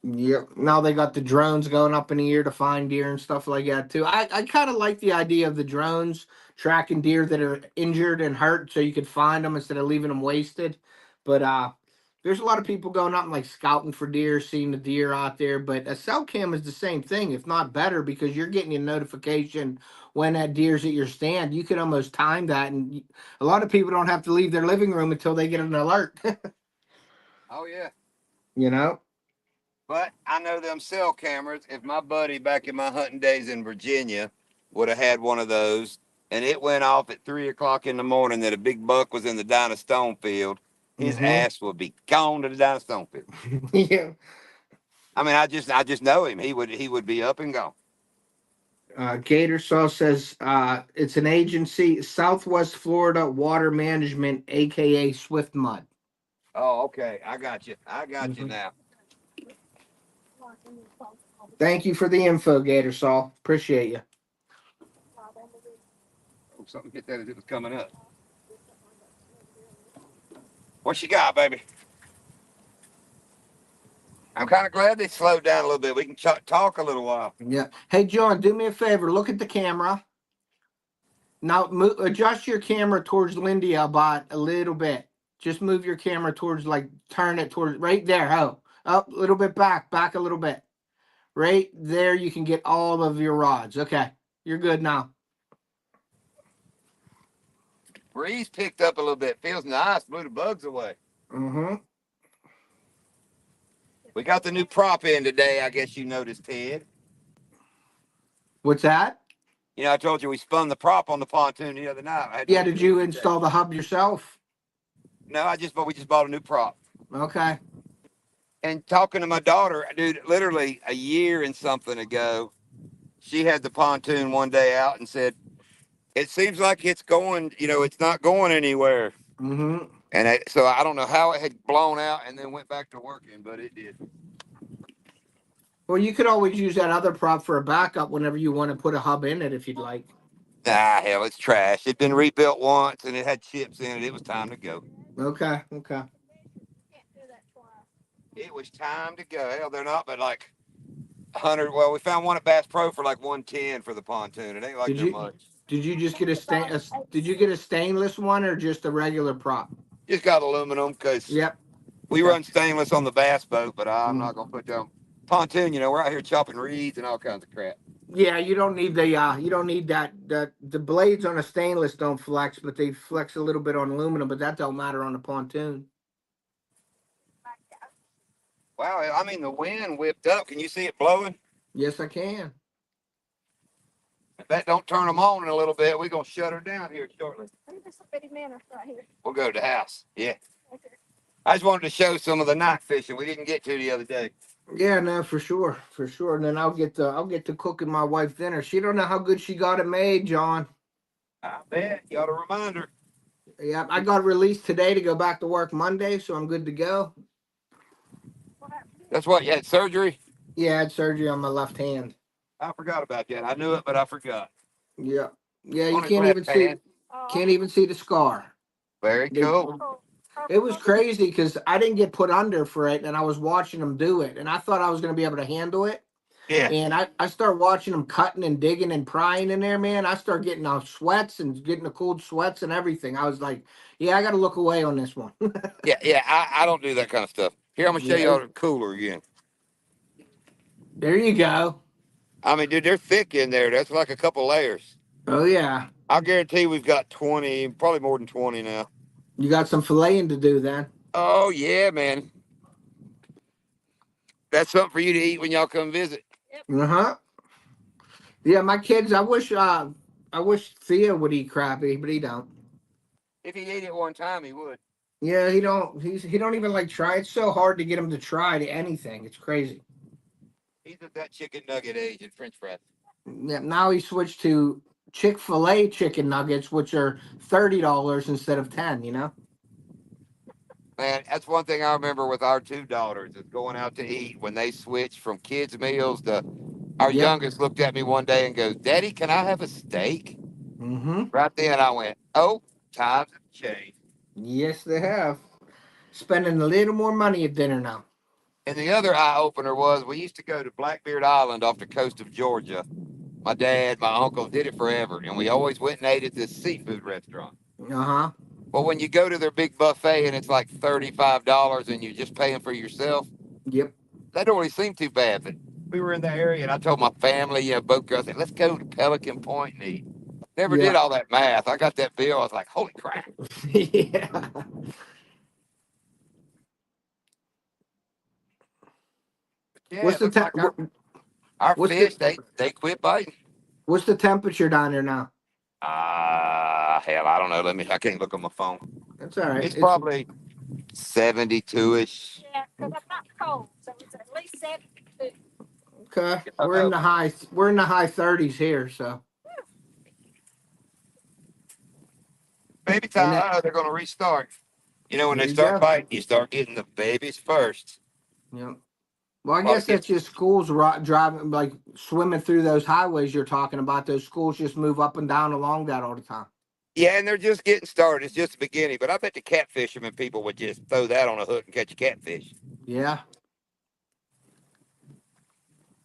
Yep. Now they got the drones going up in the air to find deer and stuff like that too. I kind of like the idea of the drones tracking deer that are injured and hurt so you could find them instead of leaving them wasted. But there's a lot of people going out and like scouting for deer, seeing the deer out there. But a cell cam is the same thing, if not better, because you're getting a notification when that deer's at your stand. You can almost time that, and a lot of people don't have to leave their living room until they get an alert. Oh yeah. You know. But I know them cell cameras. If my buddy back in my hunting days in Virginia would have had one of those, and it went off at 3 o'clock in the morning that a big buck was in the Dinah Stone field, his Mm-hmm. ass would be gone to the Dinah Stone field. Yeah. I mean, I just know him. He would be up and gone. Gator Saw says it's an agency, Southwest Florida Water Management, aka Swift Mud. Oh, okay. I got you. I got you Mhm. now. Thank you for the info, Gator Saw. Appreciate you. Oh, something hit that as it was coming up. What you got, baby? I'm kind of glad they slowed down a little bit. We can talk a little while. Yeah. Hey, John, do me a favor. Look at the camera. Now, adjust your camera towards Lindy about a little bit. Just move your camera towards, like, turn it towards right there. Oh, up a little bit back a little bit. Right there, you can get all of your rods. Okay, you're good now. Breeze picked up a little bit. Feels nice. Blew the bugs away. Mm-hmm. We got the new prop in today. I guess you noticed, Ted. What's that? You know, I told you we spun the prop on the pontoon the other night. I had to Yeah, rebuild did you it today. install the hub yourself? No, we just bought a new prop. Okay. And talking to my daughter, dude, literally a year and something ago, she had the pontoon one day out and said, "It seems like it's going. You know, it's not going anywhere." Mm-hmm. And so I don't know how it had blown out and then went back to working, but it did. Well, you could always use that other prop for a backup whenever you want to put a hub in it if you'd like. Ah, hell, it's trash. It'd been rebuilt once and it had chips in it. It was time to go. Okay. Okay. Can't do that twice. It was time to go. Hell, they're not, but like 100. Well, we found one at Bass Pro for like 110 for the pontoon. It ain't like Did they're you much. did you just get a stain? Did you get a $1.86. stainless one or just a regular prop? Just got aluminum because Yep. we Okay. run stainless on the bass boat, but I'm Mm. not gonna put down pontoon. You know, we're out here chopping reeds and all kinds of crap. Yeah, you don't need the you don't need that the blades on a stainless don't flex, but they flex a little bit on aluminum, but that don't matter on a pontoon. Wow, I mean the wind whipped up. Can you see it blowing? Yes, I can. If that don't turn them on in a little bit, we're gonna shut her down here shortly. Look at this bitty manor right here. We'll go to the house. Yeah. Right there. I just wanted to show some of the night fishing we didn't get to the other day. Yeah, no, for sure. And then I'll get to cooking my wife dinner. She don't know how good she got it made, John. I bet. You ought to remind her. Yeah, I got released today to go back to work Monday, so I'm good to go. What happened? That's what, you had surgery? Yeah, I had surgery on my left hand. I forgot about that. I knew it, but I forgot. Yeah, yeah, you On his left hand. can't even see the scar. Very They, cool. it was crazy because I didn't get put under for it, and I was watching them do it, and I thought I was going to be able to handle it. Yeah. And I start watching them cutting and digging and prying in there, man. I start getting sweats and getting the cold sweats and everything. I was like, yeah, I got to look away on this one. Yeah. I don't do that kind of stuff. Here, I'm gonna show you Yeah, all the cooler again. there you go. I mean, dude, they're thick in there. That's like a couple layers. Oh yeah, I'll guarantee we've got 20, probably more than 20 now. you got some filleting to do then. Oh yeah, man. That's something for you to eat when y'all come visit. Uh-huh. Yeah, my kids. I wish Theo would eat crappie, but he don't. If he ate it one time, he would. Yeah, he don't. He don't even like try. It's so hard to get him to try to anything. It's crazy. He's at that chicken nugget age and French fries. Yeah, now he switched to Chick-fil-A chicken nuggets, which are $30 instead of 10. You know. Man, that's one thing I remember with our two daughters is going out to eat when they switched from kids' meals to our Yep. youngest looked at me one day and goes, "Daddy, can I have a steak?" Mm-hmm. Right then I went, "Oh, times have changed." Yes, they have. Spending a little more money at dinner now. And the other eye opener was we used to go to Blackbeard Island off the coast of Georgia. My dad, my uncle did it forever, and we always went and ate at this seafood restaurant. Uh-huh. Well, when you go to their big buffet and it's like $35 and you're just paying for yourself, Yep. that don't really seem too bad. But we were in the area and I told my family, both girls, I said, let's go to Pelican Point and eat. Never did Yeah. all that math. I got that bill. I was like, holy crap. Yeah. Yeah, What's it the looks like our what's fish, the they quit biting. what's the temperature down there now? Hell, I don't know. I can't look on my phone. That's all right. It's probably 72-ish. Yeah, because I'm not cold, so it's at least 72. Okay. Uh-oh. We're in the high 30s here, so. Baby And time. They're going to restart. When there they you start go. biting, you start getting the babies first. Yep. Well, I A lot guess of kids. that's just schools driving, like swimming through those highways you're talking about. Those schools just move up and down along that all the time. Yeah, and they're just getting started. It's just the beginning. But I bet the catfishermen people would just throw that on a hook and catch a catfish. Yeah.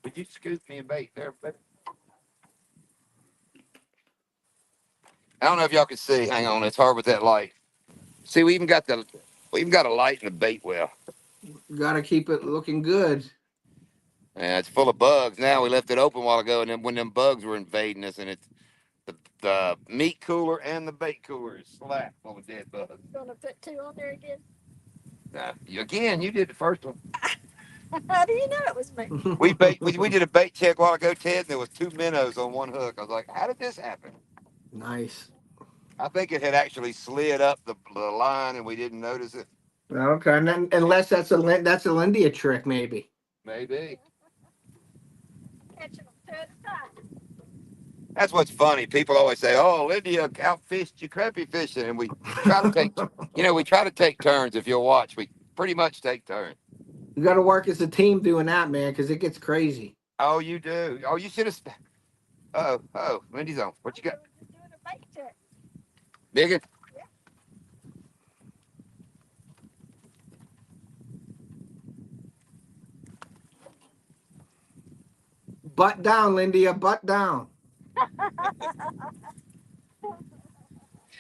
Would you scoop me a bait there, baby? I don't know if y'all can see. Hang on, it's hard with that light. See, we even got a light in the bait well. Got to keep it looking good. Yeah, it's full of bugs. Now we left it open a while ago, and then when them bugs were invading us, and the meat cooler and the bait cooler is slap on a dead bug. Gonna put 2 on there again? Again, you did the first one. How do you know it was me? We did a bait check a while ago, Ted, and there was 2 minnows on one hook. I was like, how did this happen? Nice. I think it had actually slid up the line and we didn't notice it. Okay, and then unless that's a Lindia trick, maybe. Maybe. Catching them 2 at a time. That's what's funny. People always say, "Oh, Lydia outfished you crappie fishing," and we try to take, we try to take turns. If you'll watch, we pretty much take turns. You got to work as a team doing that, man, because it gets crazy. Oh, you do. Oh, you should have. Oh, Lindy's on. What you got? Just doing a bait check. Bigger? Yeah. Butt down, Lindia. Butt down.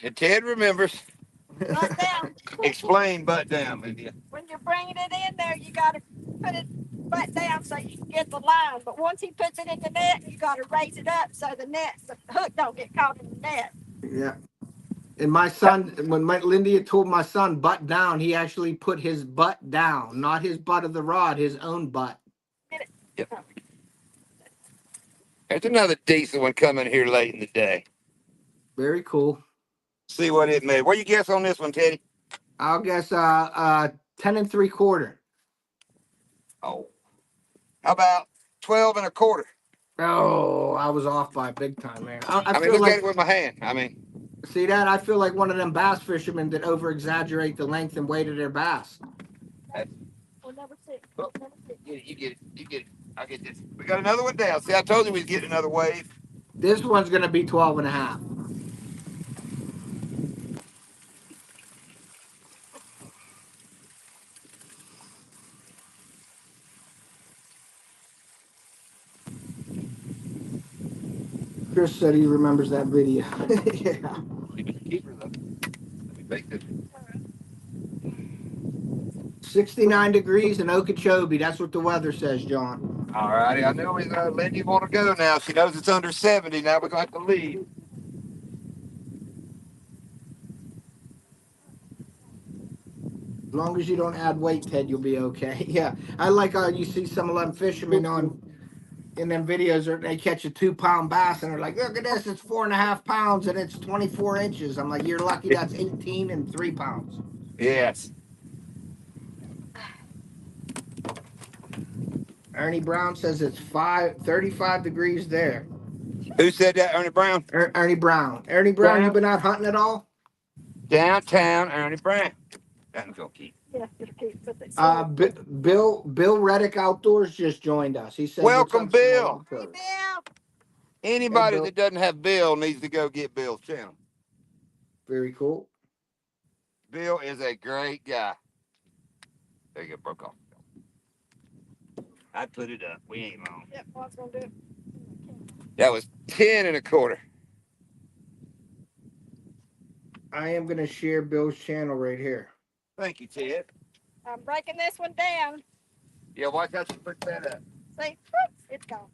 And Ted remembers. Butt down. Explain butt down, Lydia. When you're bringing it in there, you got to put it butt down so you can get the line. But once he puts it in the net, you got to raise it up so the hook don't get caught in the net. Yeah. And my son, when Lindia told my son butt down, he actually put his butt down, not his butt of the rod, his own butt. Get it? Yep. There's another decent one coming here late in the day. Very cool. See what it made. What you guess on this one, Teddy? I'll guess 10 3/4. Oh. How about 12 1/4? Oh, I was off by big time, man. I mean, feel look like, at it with my hand. I mean, see that? I feel like one of them bass fishermen that over exaggerate the length and weight of their bass. We'll never see. Oh. Never see. You get it. I get this. We got another one down. See, I told you we'd get another wave. This one's going to be 12 1/2. Chris said he remembers that video. Yeah. Keeper, though. Let me make this. 69 degrees in Okeechobee. That's what the weather says, John. All righty. I knew Lindy want to go now. She knows it's under 70. Now we're going to have to leave. As long as you don't add weight, Ted, you'll be okay. Yeah. I like you see some of them fishermen in them videos, they catch a 2-pound bass and they're like, look at this, it's 4.5 pounds and it's 24 inches. I'm like, you're lucky that's 18 and 3 pounds. Yes. Ernie Brown says it's 35 degrees there. Who said that, Ernie Brown? Ernie Brown. Ernie Brown, you been out hunting at all? Downtown Ernie Brown. That's going to keep. Yeah, it'll keep. But they Bill Reddick Outdoors just joined us. He said, welcome, Bill. Hey, Bill. Anybody Bill. that doesn't have Bill needs to go get Bill's channel. Very cool. Bill is a great guy. There you go, broke off. I put it up. We ain't long. Yep, what's gonna do it? That was 10 1/4. I am going to share Bill's channel right here. Thank you, Ted. I'm breaking this one down. Yeah, watch how she put that up. See, whoop, it's gone.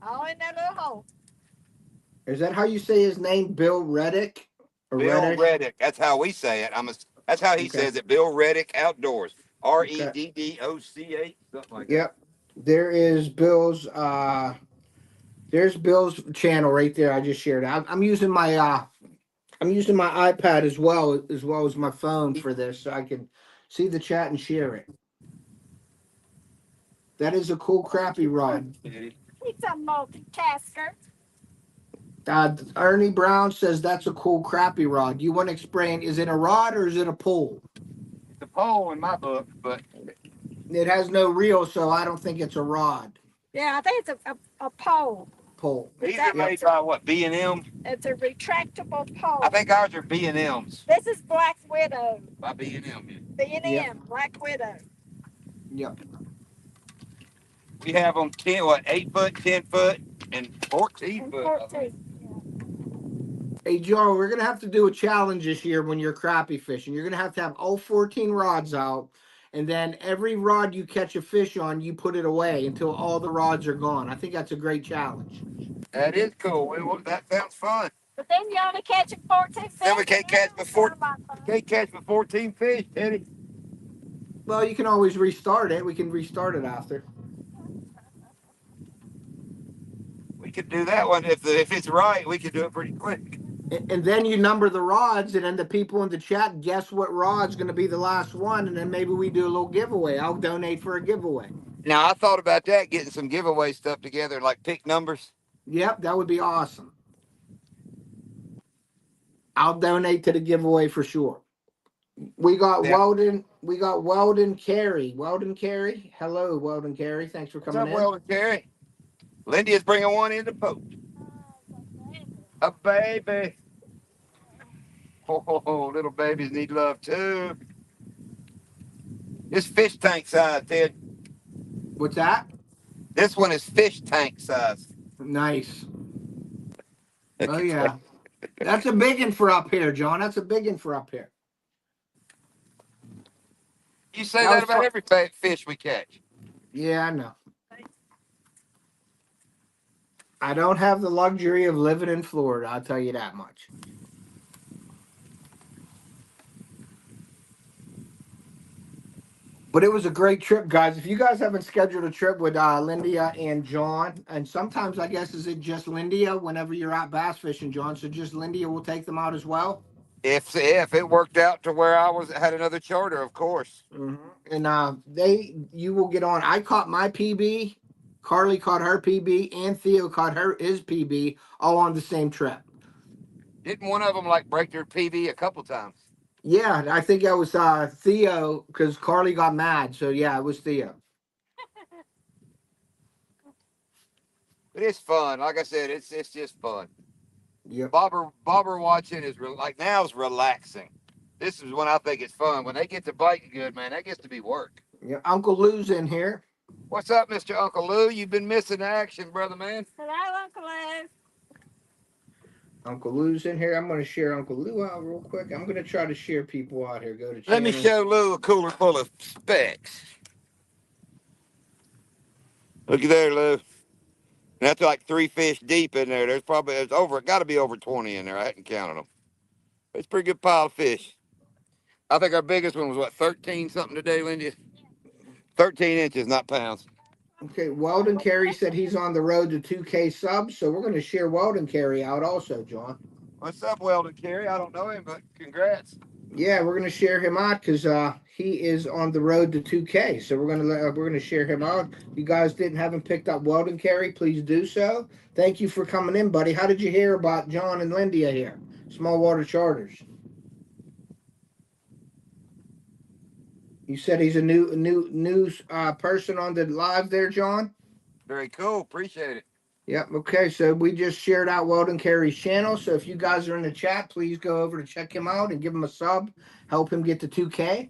All in that little hole. Is that how you say his name, Bill Reddick? Or Bill Reddick. That's how we say it. That's how he says it. Bill Reddick Outdoors. REDDOCH, something like that. Yep. There is Bill's there's Bill's channel right there. I just shared it. I'm using my iPad as well as my phone for this, so I can see the chat and share it. That is a cool crappie rod. It's a multitasker. Ernie Brown says that's a cool crappie rod. Do you want to explain? Is it a rod or is it a pole? It's a pole in my book, but it has no reel, so I don't think it's a rod. Yeah, I think it's a pole. Pole. These are made by what? B&M? It's a retractable pole. I think ours are B&Ms. This is Black Widow. By B&M. B&M, Yep. Black Widow. Yep. We have them 8 foot, 10 foot, and 14 And foot. 14. Hey, Joe, we're going to have to do a challenge this year when you're crappie fishing. You're going to have all 14 rods out, and then every rod you catch a fish on, you put it away until all the rods are gone. I think that's a great challenge. That is cool. That sounds fun. But then you only catching 14 fish. Then we can't catch before. Can't catch but 14 fish, Teddy. Well, you can always restart it. We can restart it after. We could do that one if it's right. We could do it pretty quick. And then you number the rods, and then the people in the chat guess what rod's going to be the last one, and then maybe we do a little giveaway. I'll donate for a giveaway. Now I thought about that, getting some giveaway stuff together, like pick numbers. Yep, that would be awesome. I'll donate to the giveaway for sure. We got Weldon. We got Weldon Carey. Weldon Carey. Hello, Weldon Carey. Thanks for What's coming up, in. Weldon Carey? Lindy is bringing one in the post. A baby. Oh, little babies need love too. This fish tank size, Ted. What's that? This one is fish tank size. Nice. Oh yeah, that's a big one for up here, John. That's a big one for up here. You say that about every fish we catch. Yeah, I know. I don't have the luxury of living in Florida, I'll tell you that much. But it was a great trip, guys. If you guys haven't scheduled a trip with Lindia and John, and sometimes I guess is it just Lindia whenever you're out bass fishing, John? So just Lindia will take them out as well. If it worked out to where I had another charter, of course. Mm-hmm. And you will get on. I caught my PB, Carly caught her PB, and Theo caught his PB, all on the same trip. Didn't one of them like break their PB a couple times? Yeah, I think that was Theo because Carly got mad. So yeah, it was Theo. But it's fun. Like I said, it's just fun. Yeah. Bobber watching is like now is relaxing. This is when I think it's fun. When they get to biting good, man, that gets to be work. Yeah, Uncle Lou's in here. What's up, Mr. Uncle Lou? You've been missing action, brother man. Hello, Uncle Lou. Uncle Lou's in here. I'm going to share Uncle Lou out real quick. I'm going to try to share people out here. Go to channel. Let me show Lou a cooler full of specks. Looky there, Lou. That's like 3 fish deep in there. Got to be over 20 in there. I hadn't counted them. It's a pretty good pile of fish. I think our biggest one was what, 13 something today, Lindy? 13 inches, not pounds. Okay, Weldon Carey said he's on the road to 2K subs, so we're going to share Weldon Carey out also, John. What's up, Weldon Carey? I don't know him, but congrats. Yeah, we're going to share him out because he is on the road to 2K. So we're going to share him out. If you guys haven't picked up Weldon Carey, please do so. Thank you for coming in, buddy. How did you hear about John and Lindia here? Small Water Charters. You said he's a new person on the live there, John? Very cool. Appreciate it. Yep. Okay. So we just shared out Weldon Carey's channel. So if you guys are in the chat, please go over to check him out and give him a sub. Help him get to 2K.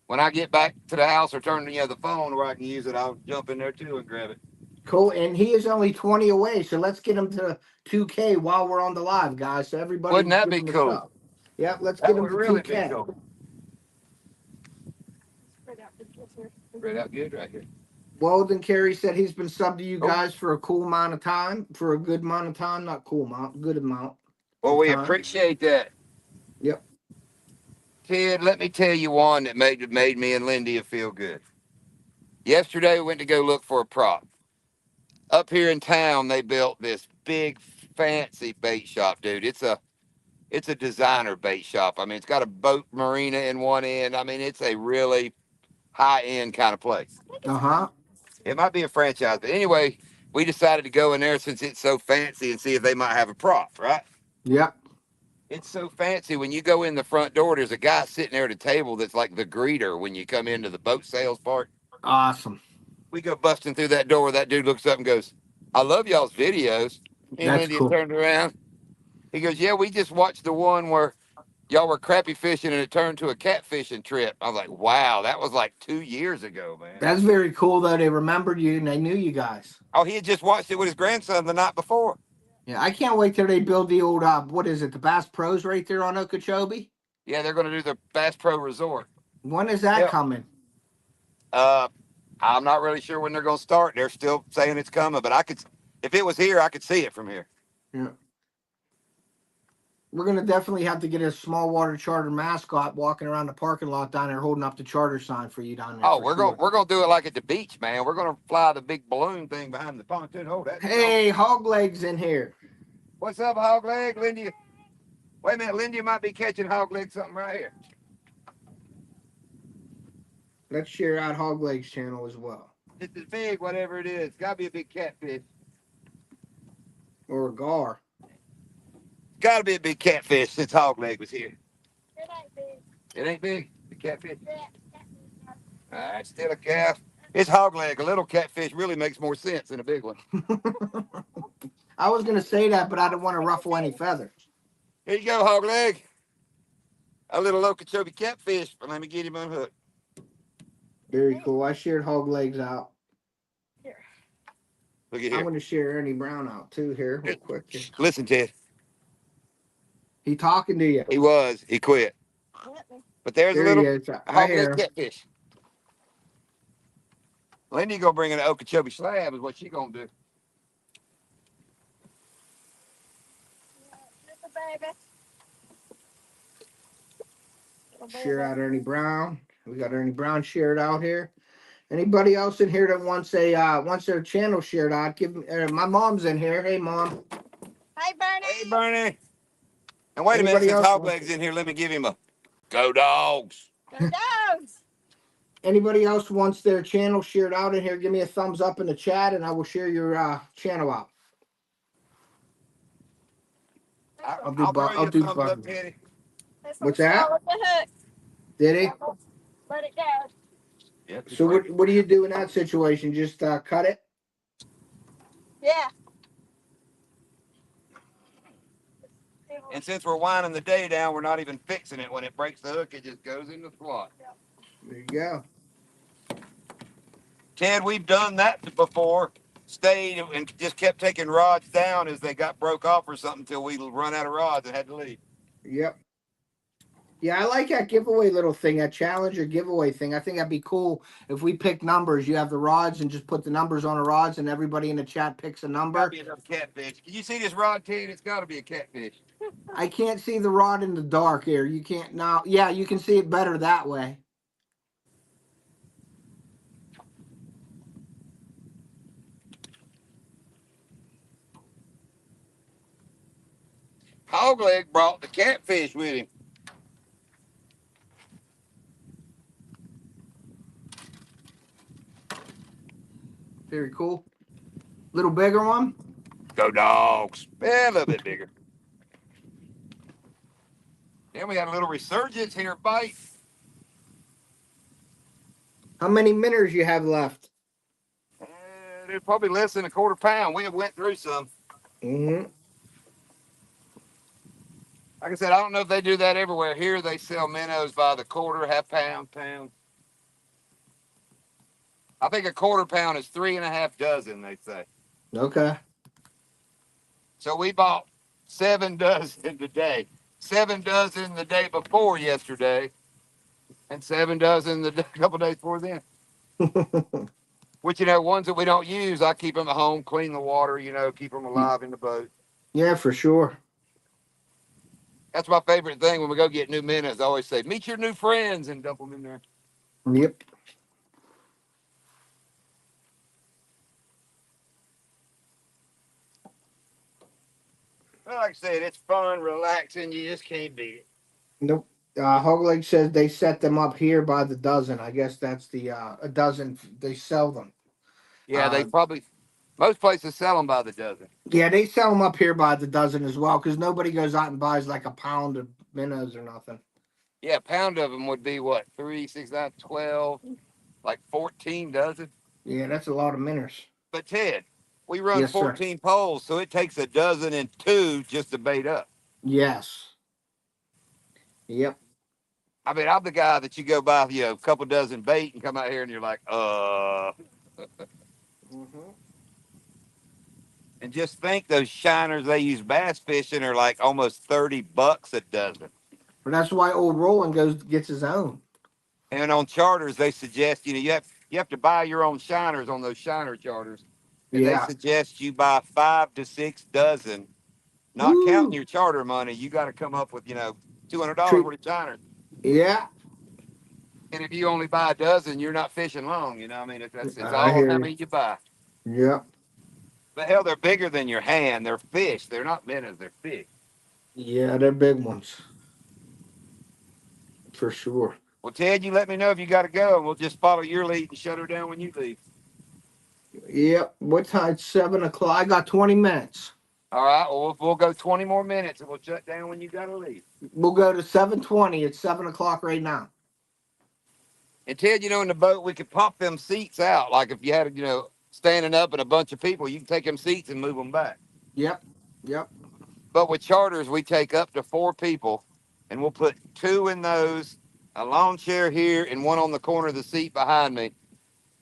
When I get back to the house or turn the phone where I can use it, I'll jump in there too and grab it. Cool. And he is only 20 away. So let's get him to 2K while we're on the live, guys. So everybody. Wouldn't that be cool? Yep. Let's get him to really 2K. Be cool. Spread out good right here. Weldon Carey said he's been subbed to you guys for a cool amount of time, for a good amount of time, not cool amount, good amount. Well, we appreciate that. Yep. Ted, let me tell you one that made me and Lindy feel good. Yesterday, we went to go look for a prop. Up here in town, they built this big, fancy bait shop, dude. It's a designer bait shop. I mean, it's got a boat marina in one end. I mean, it's a really high-end kind of place. Uh-huh. It might be a franchise. But anyway, we decided to go in there since it's so fancy and see if they might have a prop, right? Yep. It's so fancy. When you go in the front door, there's a guy sitting there at a table that's like the greeter when you come into the boat sales part. Awesome. We go busting through that door. That dude looks up and goes, "I love y'all's videos." And That's Lindy cool. turned around. He goes, "Yeah, we just watched the one where y'all were crappie fishing and it turned to a catfishing trip." I was like, wow, that was like 2 years ago, man. That's very cool, though. They remembered you and they knew you guys. Oh, he had just watched it with his grandson the night before. Yeah, I can't wait till they build the old, what is it, the Bass Pros right there on Okeechobee? Yeah, they're going to do the Bass Pro Resort. When is that coming? I'm not really sure when they're going to start. They're still saying it's coming, but if it was here, I could see it from here. Yeah. we're gonna definitely have to get a small water charter mascot walking around the parking lot down there holding up the charter sign for you down there Oh, for sure. we're gonna do it like at the beach, man. We're gonna fly the big balloon thing behind the pontoon. Oh, that's Hey, Hog Legs in here. what's up, hog leg, Lindy? Wait a minute, Lindy might be catching hog leg something right here. Let's share out Hog Legs channel as well. It's as big, whatever it is. Gotta be a big catfish. Or a gar. Gotta be a big catfish since hog leg was here. It ain't big. It ain't big. The catfish. Yeah. It's still a calf. It's hog leg. A little catfish really makes more sense than a big one. I was gonna say that, but I didn't want to ruffle any feathers. Here you go, hog leg. A little Okeechobee catfish. Let me get him unhooked. Very cool. I shared Hog Legs out. Here. Look at I'm here. gonna share Ernie Brown out too here real quick. Here. Listen, Ted. He talking to you. He was. He quit. But there's There a little he is. I hog hear leg him. catfish. Lindy gonna bring in an Okeechobee slab is what she gonna do. Here's the baby. Share out Ernie Brown. We got Ernie Brown shared out here. Anybody else in here that wants their channel shared out? Give me. My mom's in here. Hey, mom. Hey, Bernie. Hey, Bernie. And wait a minute, Anybody since else hog want- leg's in here, let me give him a go dogs. Go dogs. Anybody else wants their channel shared out in here? Give me a thumbs up in the chat, and I will share your channel out. I'll do throw you a do thumbs up, Teddy. What's that? Swallow the hook. Did he? Let it go. Yep, So what do you do in that situation? Just cut it? Yeah. And since we're winding the day down, we're not even fixing it. When it breaks the hook, it just goes in the slot. There you go. Ted, we've done that before. Stayed and just kept taking rods down as they got broke off or something until we run out of rods and had to leave. Yep. Yeah, I like that giveaway little thing, that challenge or giveaway thing. I think that'd be cool if we pick numbers. You have the rods and just put the numbers on the rods, and everybody in the chat picks a number. Gotta be another catfish. Can you see this rod, Ted? It's got to be a catfish. I can't see the rod in the dark here. You can't now. Yeah, you can see it better that way. Hogleg brought the catfish with him. Very cool. Little bigger one. Go dogs. Yeah, a little bit bigger. Then we got a little resurgence here, bite. How many minnows you have left? They're probably less than a quarter pound. We have went through some. Mm-hmm. Like I said, I don't know if they do that everywhere. Here they sell minnows by the quarter, half pound, pound. I think a quarter pound is 3.5 dozen, they say. Okay. So we bought 7 dozen today. 7 dozen the day before yesterday. And 7 dozen the couple days before then. Which, ones that we don't use, I keep them at home, clean the water, keep them alive in the boat. Yeah, for sure. That's my favorite thing when we go get new minnows. I always say, meet your new friends and dump them in there. Yep. Well, like I said, it's fun, relaxing. You just can't beat it. Nope. Hogleg says they set them up here by the dozen. I guess that's the a dozen. They sell them. Yeah, they probably, most places sell them by the dozen. Yeah, they sell them up here by the dozen as well because nobody goes out and buys like a pound of minnows or nothing. Yeah, a pound of them would be what? 3, 6, 9, 12, like 14 dozen. Yeah, that's a lot of minnows. But Ted, we run Yes, 14 poles, so it takes a dozen and 2 just to bait up. Yes. Yep. I mean, I'm the guy that you go buy, a couple dozen bait and come out here and you're like, Mm-hmm. And just think those shiners they use bass fishing are like almost $30 a dozen. But that's why old Roland gets his own. And on charters, they suggest you have to buy your own shiners on those shiner charters. And Yeah. they suggest you buy 5 to 6 dozen not counting Woo! your charter money. You got to come up with, $200 Treat. worth of charter. Yeah, And if you only buy a dozen, you're not fishing long. You know, what I mean, it's I all hear how you. many you buy. Yep. But hell, they're bigger than your hand. They're fish. They're not minnows. They're fish. Yeah, they're big ones for sure. Well, Ted, you let me know if you got to go, and we'll just follow your lead and shut her down when you leave. Yep. What time? 7 o'clock. I got 20 minutes. All right. Well, we'll go 20 more minutes, and we'll shut down when you got to leave. We'll go to 7:20. It's 7 o'clock right now. And Ted, in the boat, we could pop them seats out. Like if you had, standing up and a bunch of people, you can take them seats and move them back. Yep. Yep. But with charters, we take up to 4 people, and we'll put two in those, a lawn chair here, and one on the corner of the seat behind me.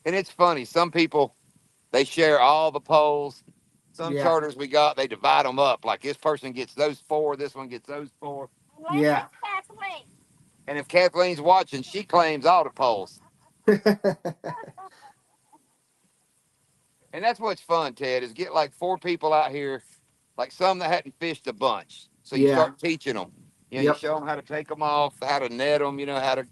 And it's funny. Some people, they share all the poles. Some Yeah. charters we got, they divide them up. Like this person gets those 4, this one gets those 4. Yeah. And if Kathleen's watching, she claims all the poles. And that's what's fun, Ted, is get like 4 people out here, like some that hadn't fished a bunch. So you Yeah. start teaching them. You Yep. show them how to take them off, how to net them, how to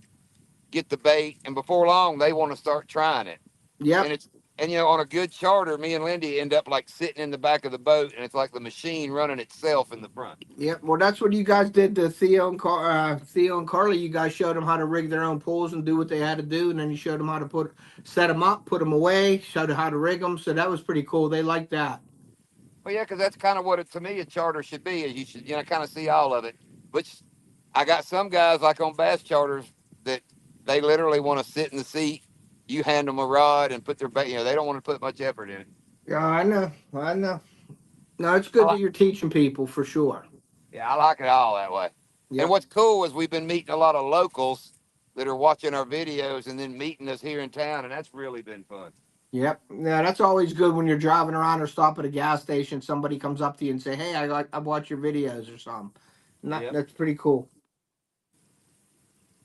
get the bait. And before long, they want to start trying it. Yep. And on a good charter, me and Lindy end up like sitting in the back of the boat, and it's like the machine running itself in the front. Yep. Well, that's what you guys did to Theo and Carly. You guys showed them how to rig their own pools and do what they had to do, and then you showed them how to set them up, put them away, showed them how to rig them. So that was pretty cool. They liked that. Well, yeah, because that's kind of what to me a charter should be. Is you should kind of see all of it. Which I got some guys like on bass charters that they literally want to sit in the seat. You hand them a rod and put their bait. They don't want to put much effort in it. Yeah, I know. I know. No, it's I good that like, you're teaching people for sure. yeah, I like it all that way. And Yep. what's cool is we've been meeting a lot of locals that are watching our videos and then meeting us here in town, and that's really been fun. Yep. Yeah, that's always good when you're driving around or stop at a gas station. Somebody comes up to you and say, "Hey, I watch your videos or something." Yep. That's pretty cool.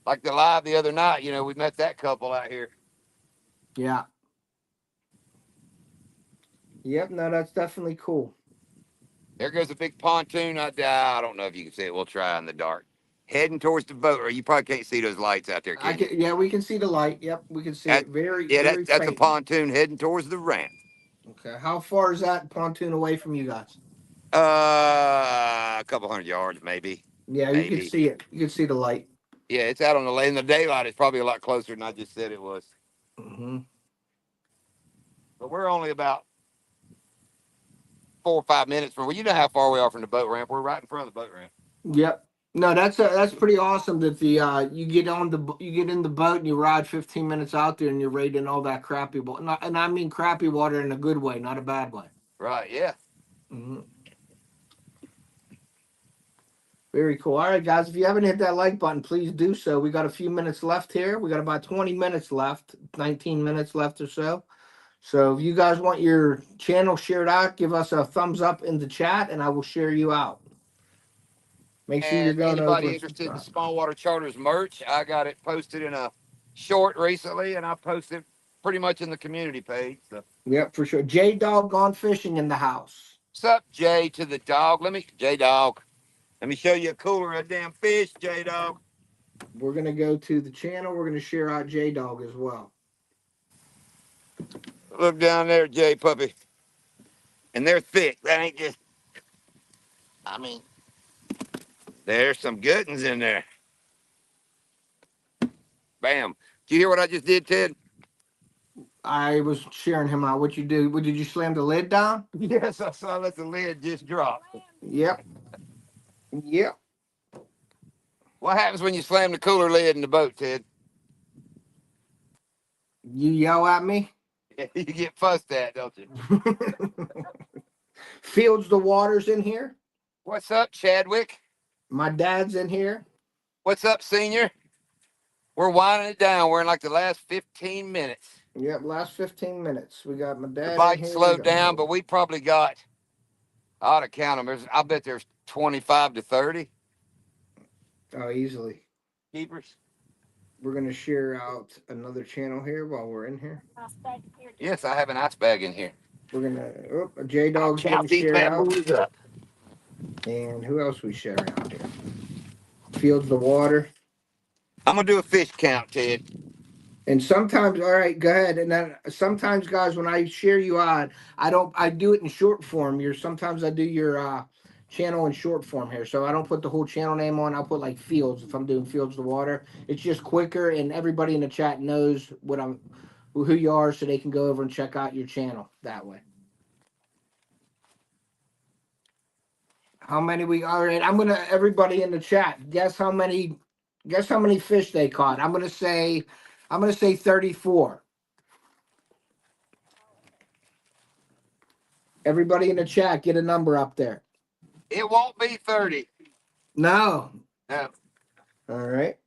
Like the live the other night, we met that couple out here. Yeah. Yep. No, that's definitely cool. There goes a big pontoon. I don't know if you can see it. We'll try in the dark. Heading towards the boat, or you probably can't see those lights out there, can you? Yeah, we can see the light. Yep, we can see it very, Yeah, very that's a faint. pontoon heading towards the ramp. Okay. How far is that pontoon away from you guys? A couple hundred yards, maybe. Yeah, you can Maybe. see it. You can see the light. Yeah, it's out on the lane. In the daylight, it's probably a lot closer than I just said it was. Mm-hmm. But we're only about 4 or 5 minutes from. Well, you know how far we are from the boat ramp. We're right in front of the boat ramp. Yep. No, that's pretty awesome that you get in the boat and you ride 15 minutes out there and you're raiding all that crappie water. And I mean crappie water in a good way, not a bad way. Right. Yeah. Mm-hmm. Very cool. All right, guys. If you haven't hit that like button, please do so. We got a few minutes left here. We got about 20 minutes left, 19 minutes left or so. So if you guys want your channel shared out, give us a thumbs up in the chat, and I will share you out. Make sure you're And going over anybody and interested in subscribe. Small Water Charters merch, I got it posted in a short recently, and I posted pretty much in the community page. So. Yep, for sure. J Dog Gone Fishing in the house. What's up, Jay to the dog? J Dog. Let me show you a cooler of damn fish, J Dog. We're gonna go to the channel. We're gonna share out J Dog as well. Look down there, J Puppy. And they're thick. That ain't just. I mean, there's some good ones in there. Bam. Did you hear what I just did, Ted? I was sharing him out. What you do? What, did you slam the lid down? Yes, I saw that the lid just drop. Yep. Yep. What happens when you slam the cooler lid in the boat, Ted? You yell at me? You get fussed at, don't you? Fields the Waters in here. What's up, Chadwick? My dad's in here. What's up, Senior? We're winding it down. We're in like the last 15 minutes. Yep, last 15 minutes. We got my dad. The bite slowed down, but we probably got, I ought to count them. I bet there's 25 to 30. Oh, easily. Keepers. We're going to share out another channel here while we're in here. Yes, I have an ice bag in here. We're going to, J Dog's going to share out. And who else we share around here? Fields the water. I'm gonna do a fish count, Ted. And sometimes, all right, go ahead. And then sometimes, guys, when I share you out, I do it in short form. Sometimes I do your channel in short form here. So I don't put the whole channel name on. I'll put like Fields if I'm doing Fields the Water. It's just quicker, and everybody in the chat knows who you are, so they can go over and check out your channel that way. How many we all right? Everybody in the chat, guess how many fish they caught. I'm gonna say 34. Everybody in the chat, get a number up there. It won't be 30. No. No. All right.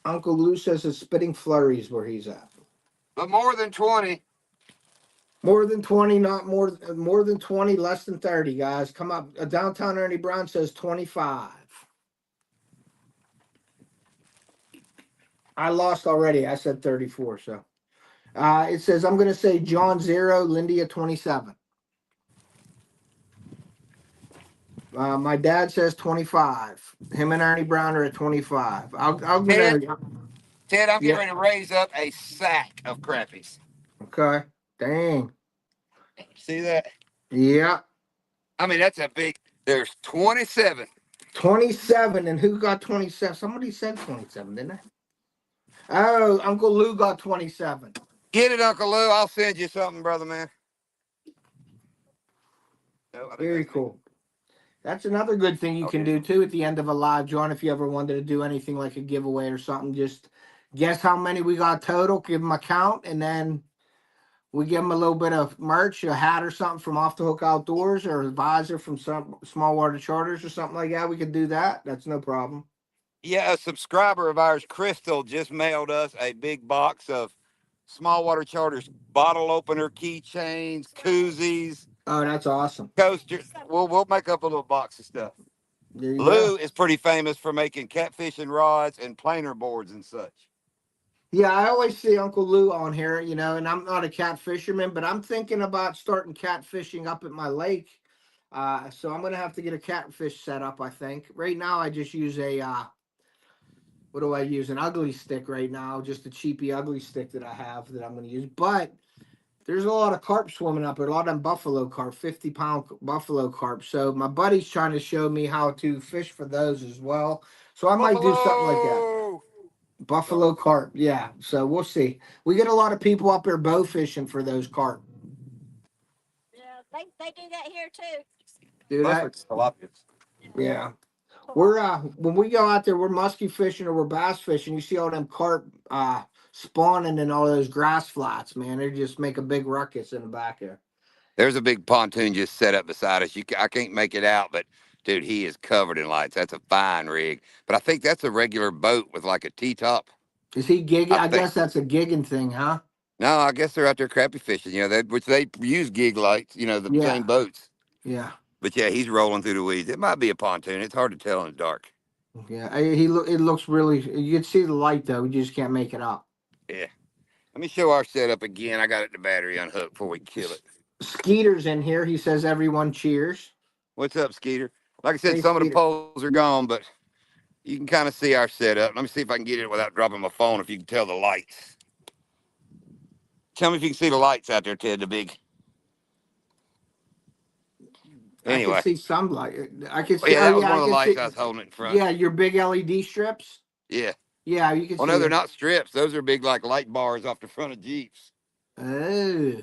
Uncle Lou says it's spitting flurries where he's at. But more than 20. More than 20, not more than 20, less than 30, guys. Come up. Downtown Ernie Brown says 25. I lost already. I said 34. So it says I'm gonna say John 0, Lindy at 27. My dad says 25. Him and Ernie Brown are at 25. I'll get Ted, a Ted, I'm getting yeah. ready to raise up a sack of crappies. Okay. Dang. See that? Yeah. I mean, that's a big. There's 27. 27. And who got 27? Somebody said 27, didn't they? Oh, Uncle Lou got 27. Get it, Uncle Lou. I'll send you something, brother man. No, I think Very that's me. cool. That's another good thing you can Okay. do too at the end of a live, John. If you ever wanted to do anything like a giveaway or something, just guess how many we got total, give them a count, and then we give them a little bit of merch, a hat or something from Off the Hook Outdoors or a visor from some Small Water Charters or something like that. We could do that. That's no problem. Yeah, a subscriber of ours, Crystal, just mailed us a big box of Small Water Charters bottle opener, keychains, koozies, Oh, that's awesome. coasters. We'll make up a little box of stuff. There you go. Lou is pretty famous for making catfishing rods and planer boards and such. Yeah, I always see Uncle Lou on here, and I'm not a cat fisherman, but I'm thinking about starting catfishing up at my lake. So I'm gonna have to get a catfish set up, I think. Right now I just use what do I use? An ugly stick right now, just a cheapy ugly stick that I have that I'm gonna use. But there's a lot of carp swimming up there, a lot of them buffalo carp, 50-pound buffalo carp. So my buddy's trying to show me how to fish for those as well. So I might do something like that. Buffalo! Sorry. Buffalo carp, yeah. So we'll see. We get a lot of people up there bow fishing for those carp. Yeah, they do that here too. Do Mostly that? tilapias. Yeah. We're when we go out there, we're musky fishing or we're bass fishing. You see all them carp spawning in all those grass flats, man. They just make a big ruckus in the back there. There's a big pontoon just set up beside us. I can't make it out, but dude, he is covered in lights. That's a fine rig. But I think that's a regular boat with like a T-top. Is he gigging? I I think. guess that's a gigging thing, huh? No, I guess they're out there crappie fishing. Which they use gig lights. The same Yeah, boats. yeah, But yeah, he's rolling through the weeds. It might be a pontoon. It's hard to tell in the dark. yeah. It looks really. You can see the light though. You just can't make it out. Yeah. Let me show our setup again. I got it the battery unhooked before we kill it. Skeeter's in here. He says everyone cheers. What's up, Skeeter? Like I said, Hey, some of the Skeeter. poles are gone, but you can kind of see our setup. Let me see if I can get it without dropping my phone. If you can tell the lights. Tell me if you can see the lights out there, Ted. The big. I can Anyway, see some light. I can see. yeah, Oh that was yeah, one I of the can lights see. I was holding in front. Yeah, your big LED strips. Yeah. Yeah, you can Well, no, see they're them. not strips. Those are big, like light bars off the front of Jeeps. Oh,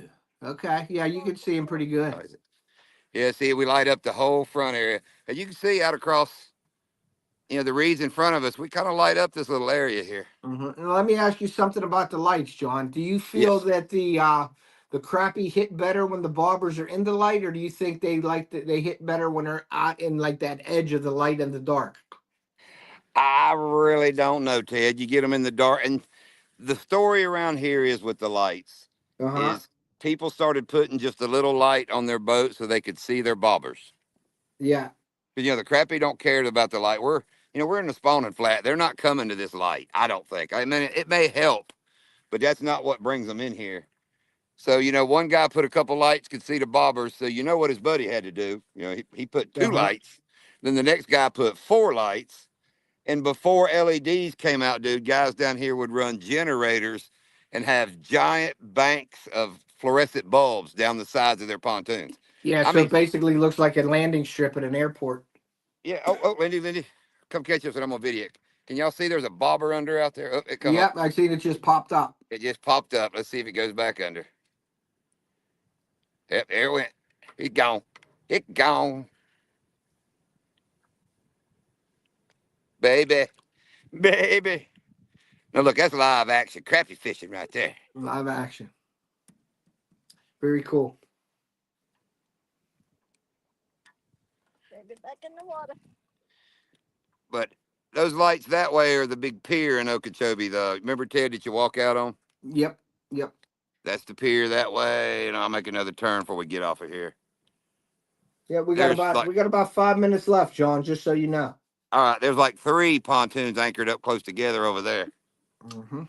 okay. Yeah, you can see them pretty good. Oh, is it? Yeah, see, we light up the whole front area. And you can see out across, the reeds in front of us. We kind of light up this little area here. And let me ask you something about the lights, John. Do you feel Yes. that the crappie hit better when the bobbers are in the light, or do you think they hit better when they're out in like that edge of the light in the dark? I really don't know, Ted. You get them in the dark. And the story around here is with the lights Uh huh. is people started putting just a little light on their boat so they could see their bobbers. Yeah. Because, the crappie don't care about the light. We're in the spawning flat. They're not coming to this light, I don't think. I mean, it may help, but that's not what brings them in here. So, one guy put a couple lights, could see the bobbers. So, you know what his buddy had to do? He put two Uh-huh. lights. Then the next guy put four lights. And before LEDs came out, dude, guys down here would run generators and have giant banks of fluorescent bulbs down the sides of their pontoons. Yeah, I so mean, it basically looks like a landing strip at an airport. yeah. Oh, Lindy, come catch us and I'm on video. Can y'all see there's a bobber under out there? Oh, it come up. Yep, I seen it just popped up. It just popped up. Let's see if it goes back under. Yep, there it went. It gone. It gone. Baby. Baby. Now look, that's live action crappie fishing right there. Live action. Very cool. Baby back in the water. But those lights that way are the big pier in Okeechobee. Remember, Ted, that you walk out on? Yep, yep. That's the pier that way, and I'll make another turn before we get off of here. Yeah, we got There's about like, we got about 5 minutes left, John. Just so you know. all right, there's like 3 pontoons anchored up close together over there. Mm-hmm.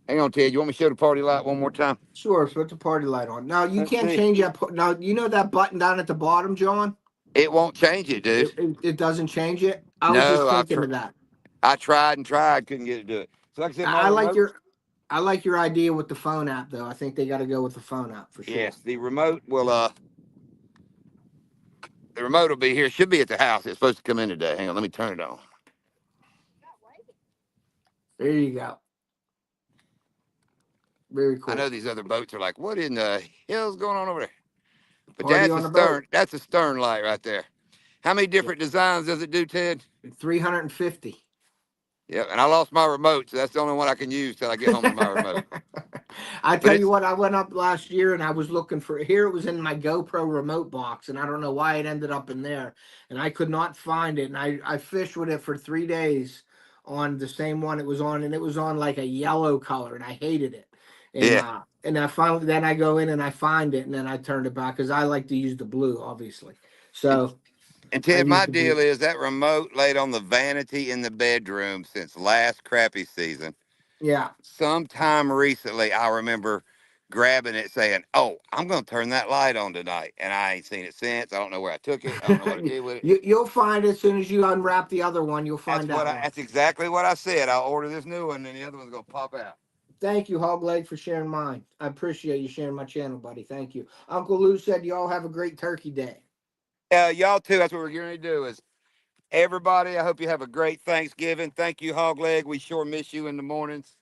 Hang on, Ted. You want me to show the party light one more time? Sure. So put the party light on. Now you Let's can't see. change that. Now you know that button down at the bottom, John. It won't change it, dude. It doesn't change it. I was just No, thinking of that. I tried and tried, couldn't get it to do it. So like I said, my I like remote. your idea with the phone app though. I think they got to go with the phone app for sure. Yes, the remote will be here. Should be at the house. It's supposed to come in today. Hang on, let me turn it on. There you go. Very cool. I know these other boats are like, what in the hell's going on over there? But Party that's on a the stern. boat. That's a stern light right there. How many different designs does it do, Ted? 350. Yep, and I lost my remote, so that's the only one I can use till I get home with my remote. I But tell you it's what, I went up last year and I was looking for here. It was in my GoPro remote box, and I don't know why it ended up in there, and I could not find it. And I fished with it for 3 days on the same one it was on, and it was on like a yellow color, and I hated it. yeah. And I finally then I go in and I find it, and then I turned it back because I like to use the blue, obviously. And, So and I Ted, use my the blue. deal is that remote laid on the vanity in the bedroom since last crappie season. Yeah. Sometime recently, I remember grabbing it saying, oh, I'm going to turn that light on tonight. And I ain't seen it since. I don't know where I took it. I don't know what I did with it. You'll find it as soon as you unwrap the other one. You'll find that one. That's exactly what I said. I'll order this new one and the other one's going to pop out. Thank you, Hog Leg, for sharing mine. I appreciate you sharing my channel, buddy. Thank you. Uncle Lou said y'all have a great turkey day. Y'all too. That's what we're going to do is everybody, I hope you have a great Thanksgiving. Thank you, Hog Leg. We sure miss you in the mornings.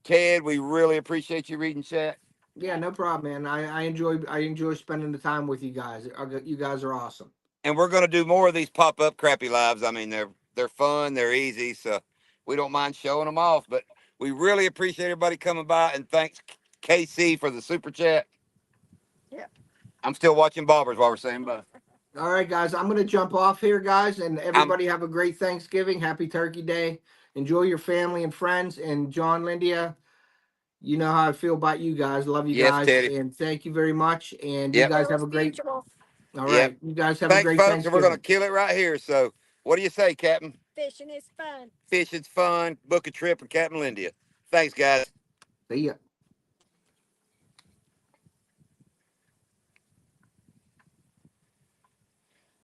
Ted, we really appreciate you reading chat. Yeah, no problem, man. I enjoy spending the time with you guys. You guys are awesome. And we're going to do more of these pop-up crappy lives. I mean, they're fun, they're easy, so we don't mind showing them off. But we really appreciate everybody coming by, and thanks KC for the super chat. Yeah. I'm still watching bobbers while we're saying bye. All right, guys. I'm gonna jump off here, guys, and I'm everybody have a great Thanksgiving. Happy Turkey Day. Enjoy your family and friends. And John, Lindia, you know how I feel about you guys. Love you yes, guys, Teddy. and thank you very much. And you Yep, guys Feel have as a great. mutual. All yep. right, you guys have a Thanks, great folks, and we're going to Thanksgiving. kill it right here. So, what do you say, Captain? Fishing is fun. Fishing's fun. Book a trip with Captain Lindia. Thanks, guys. See ya.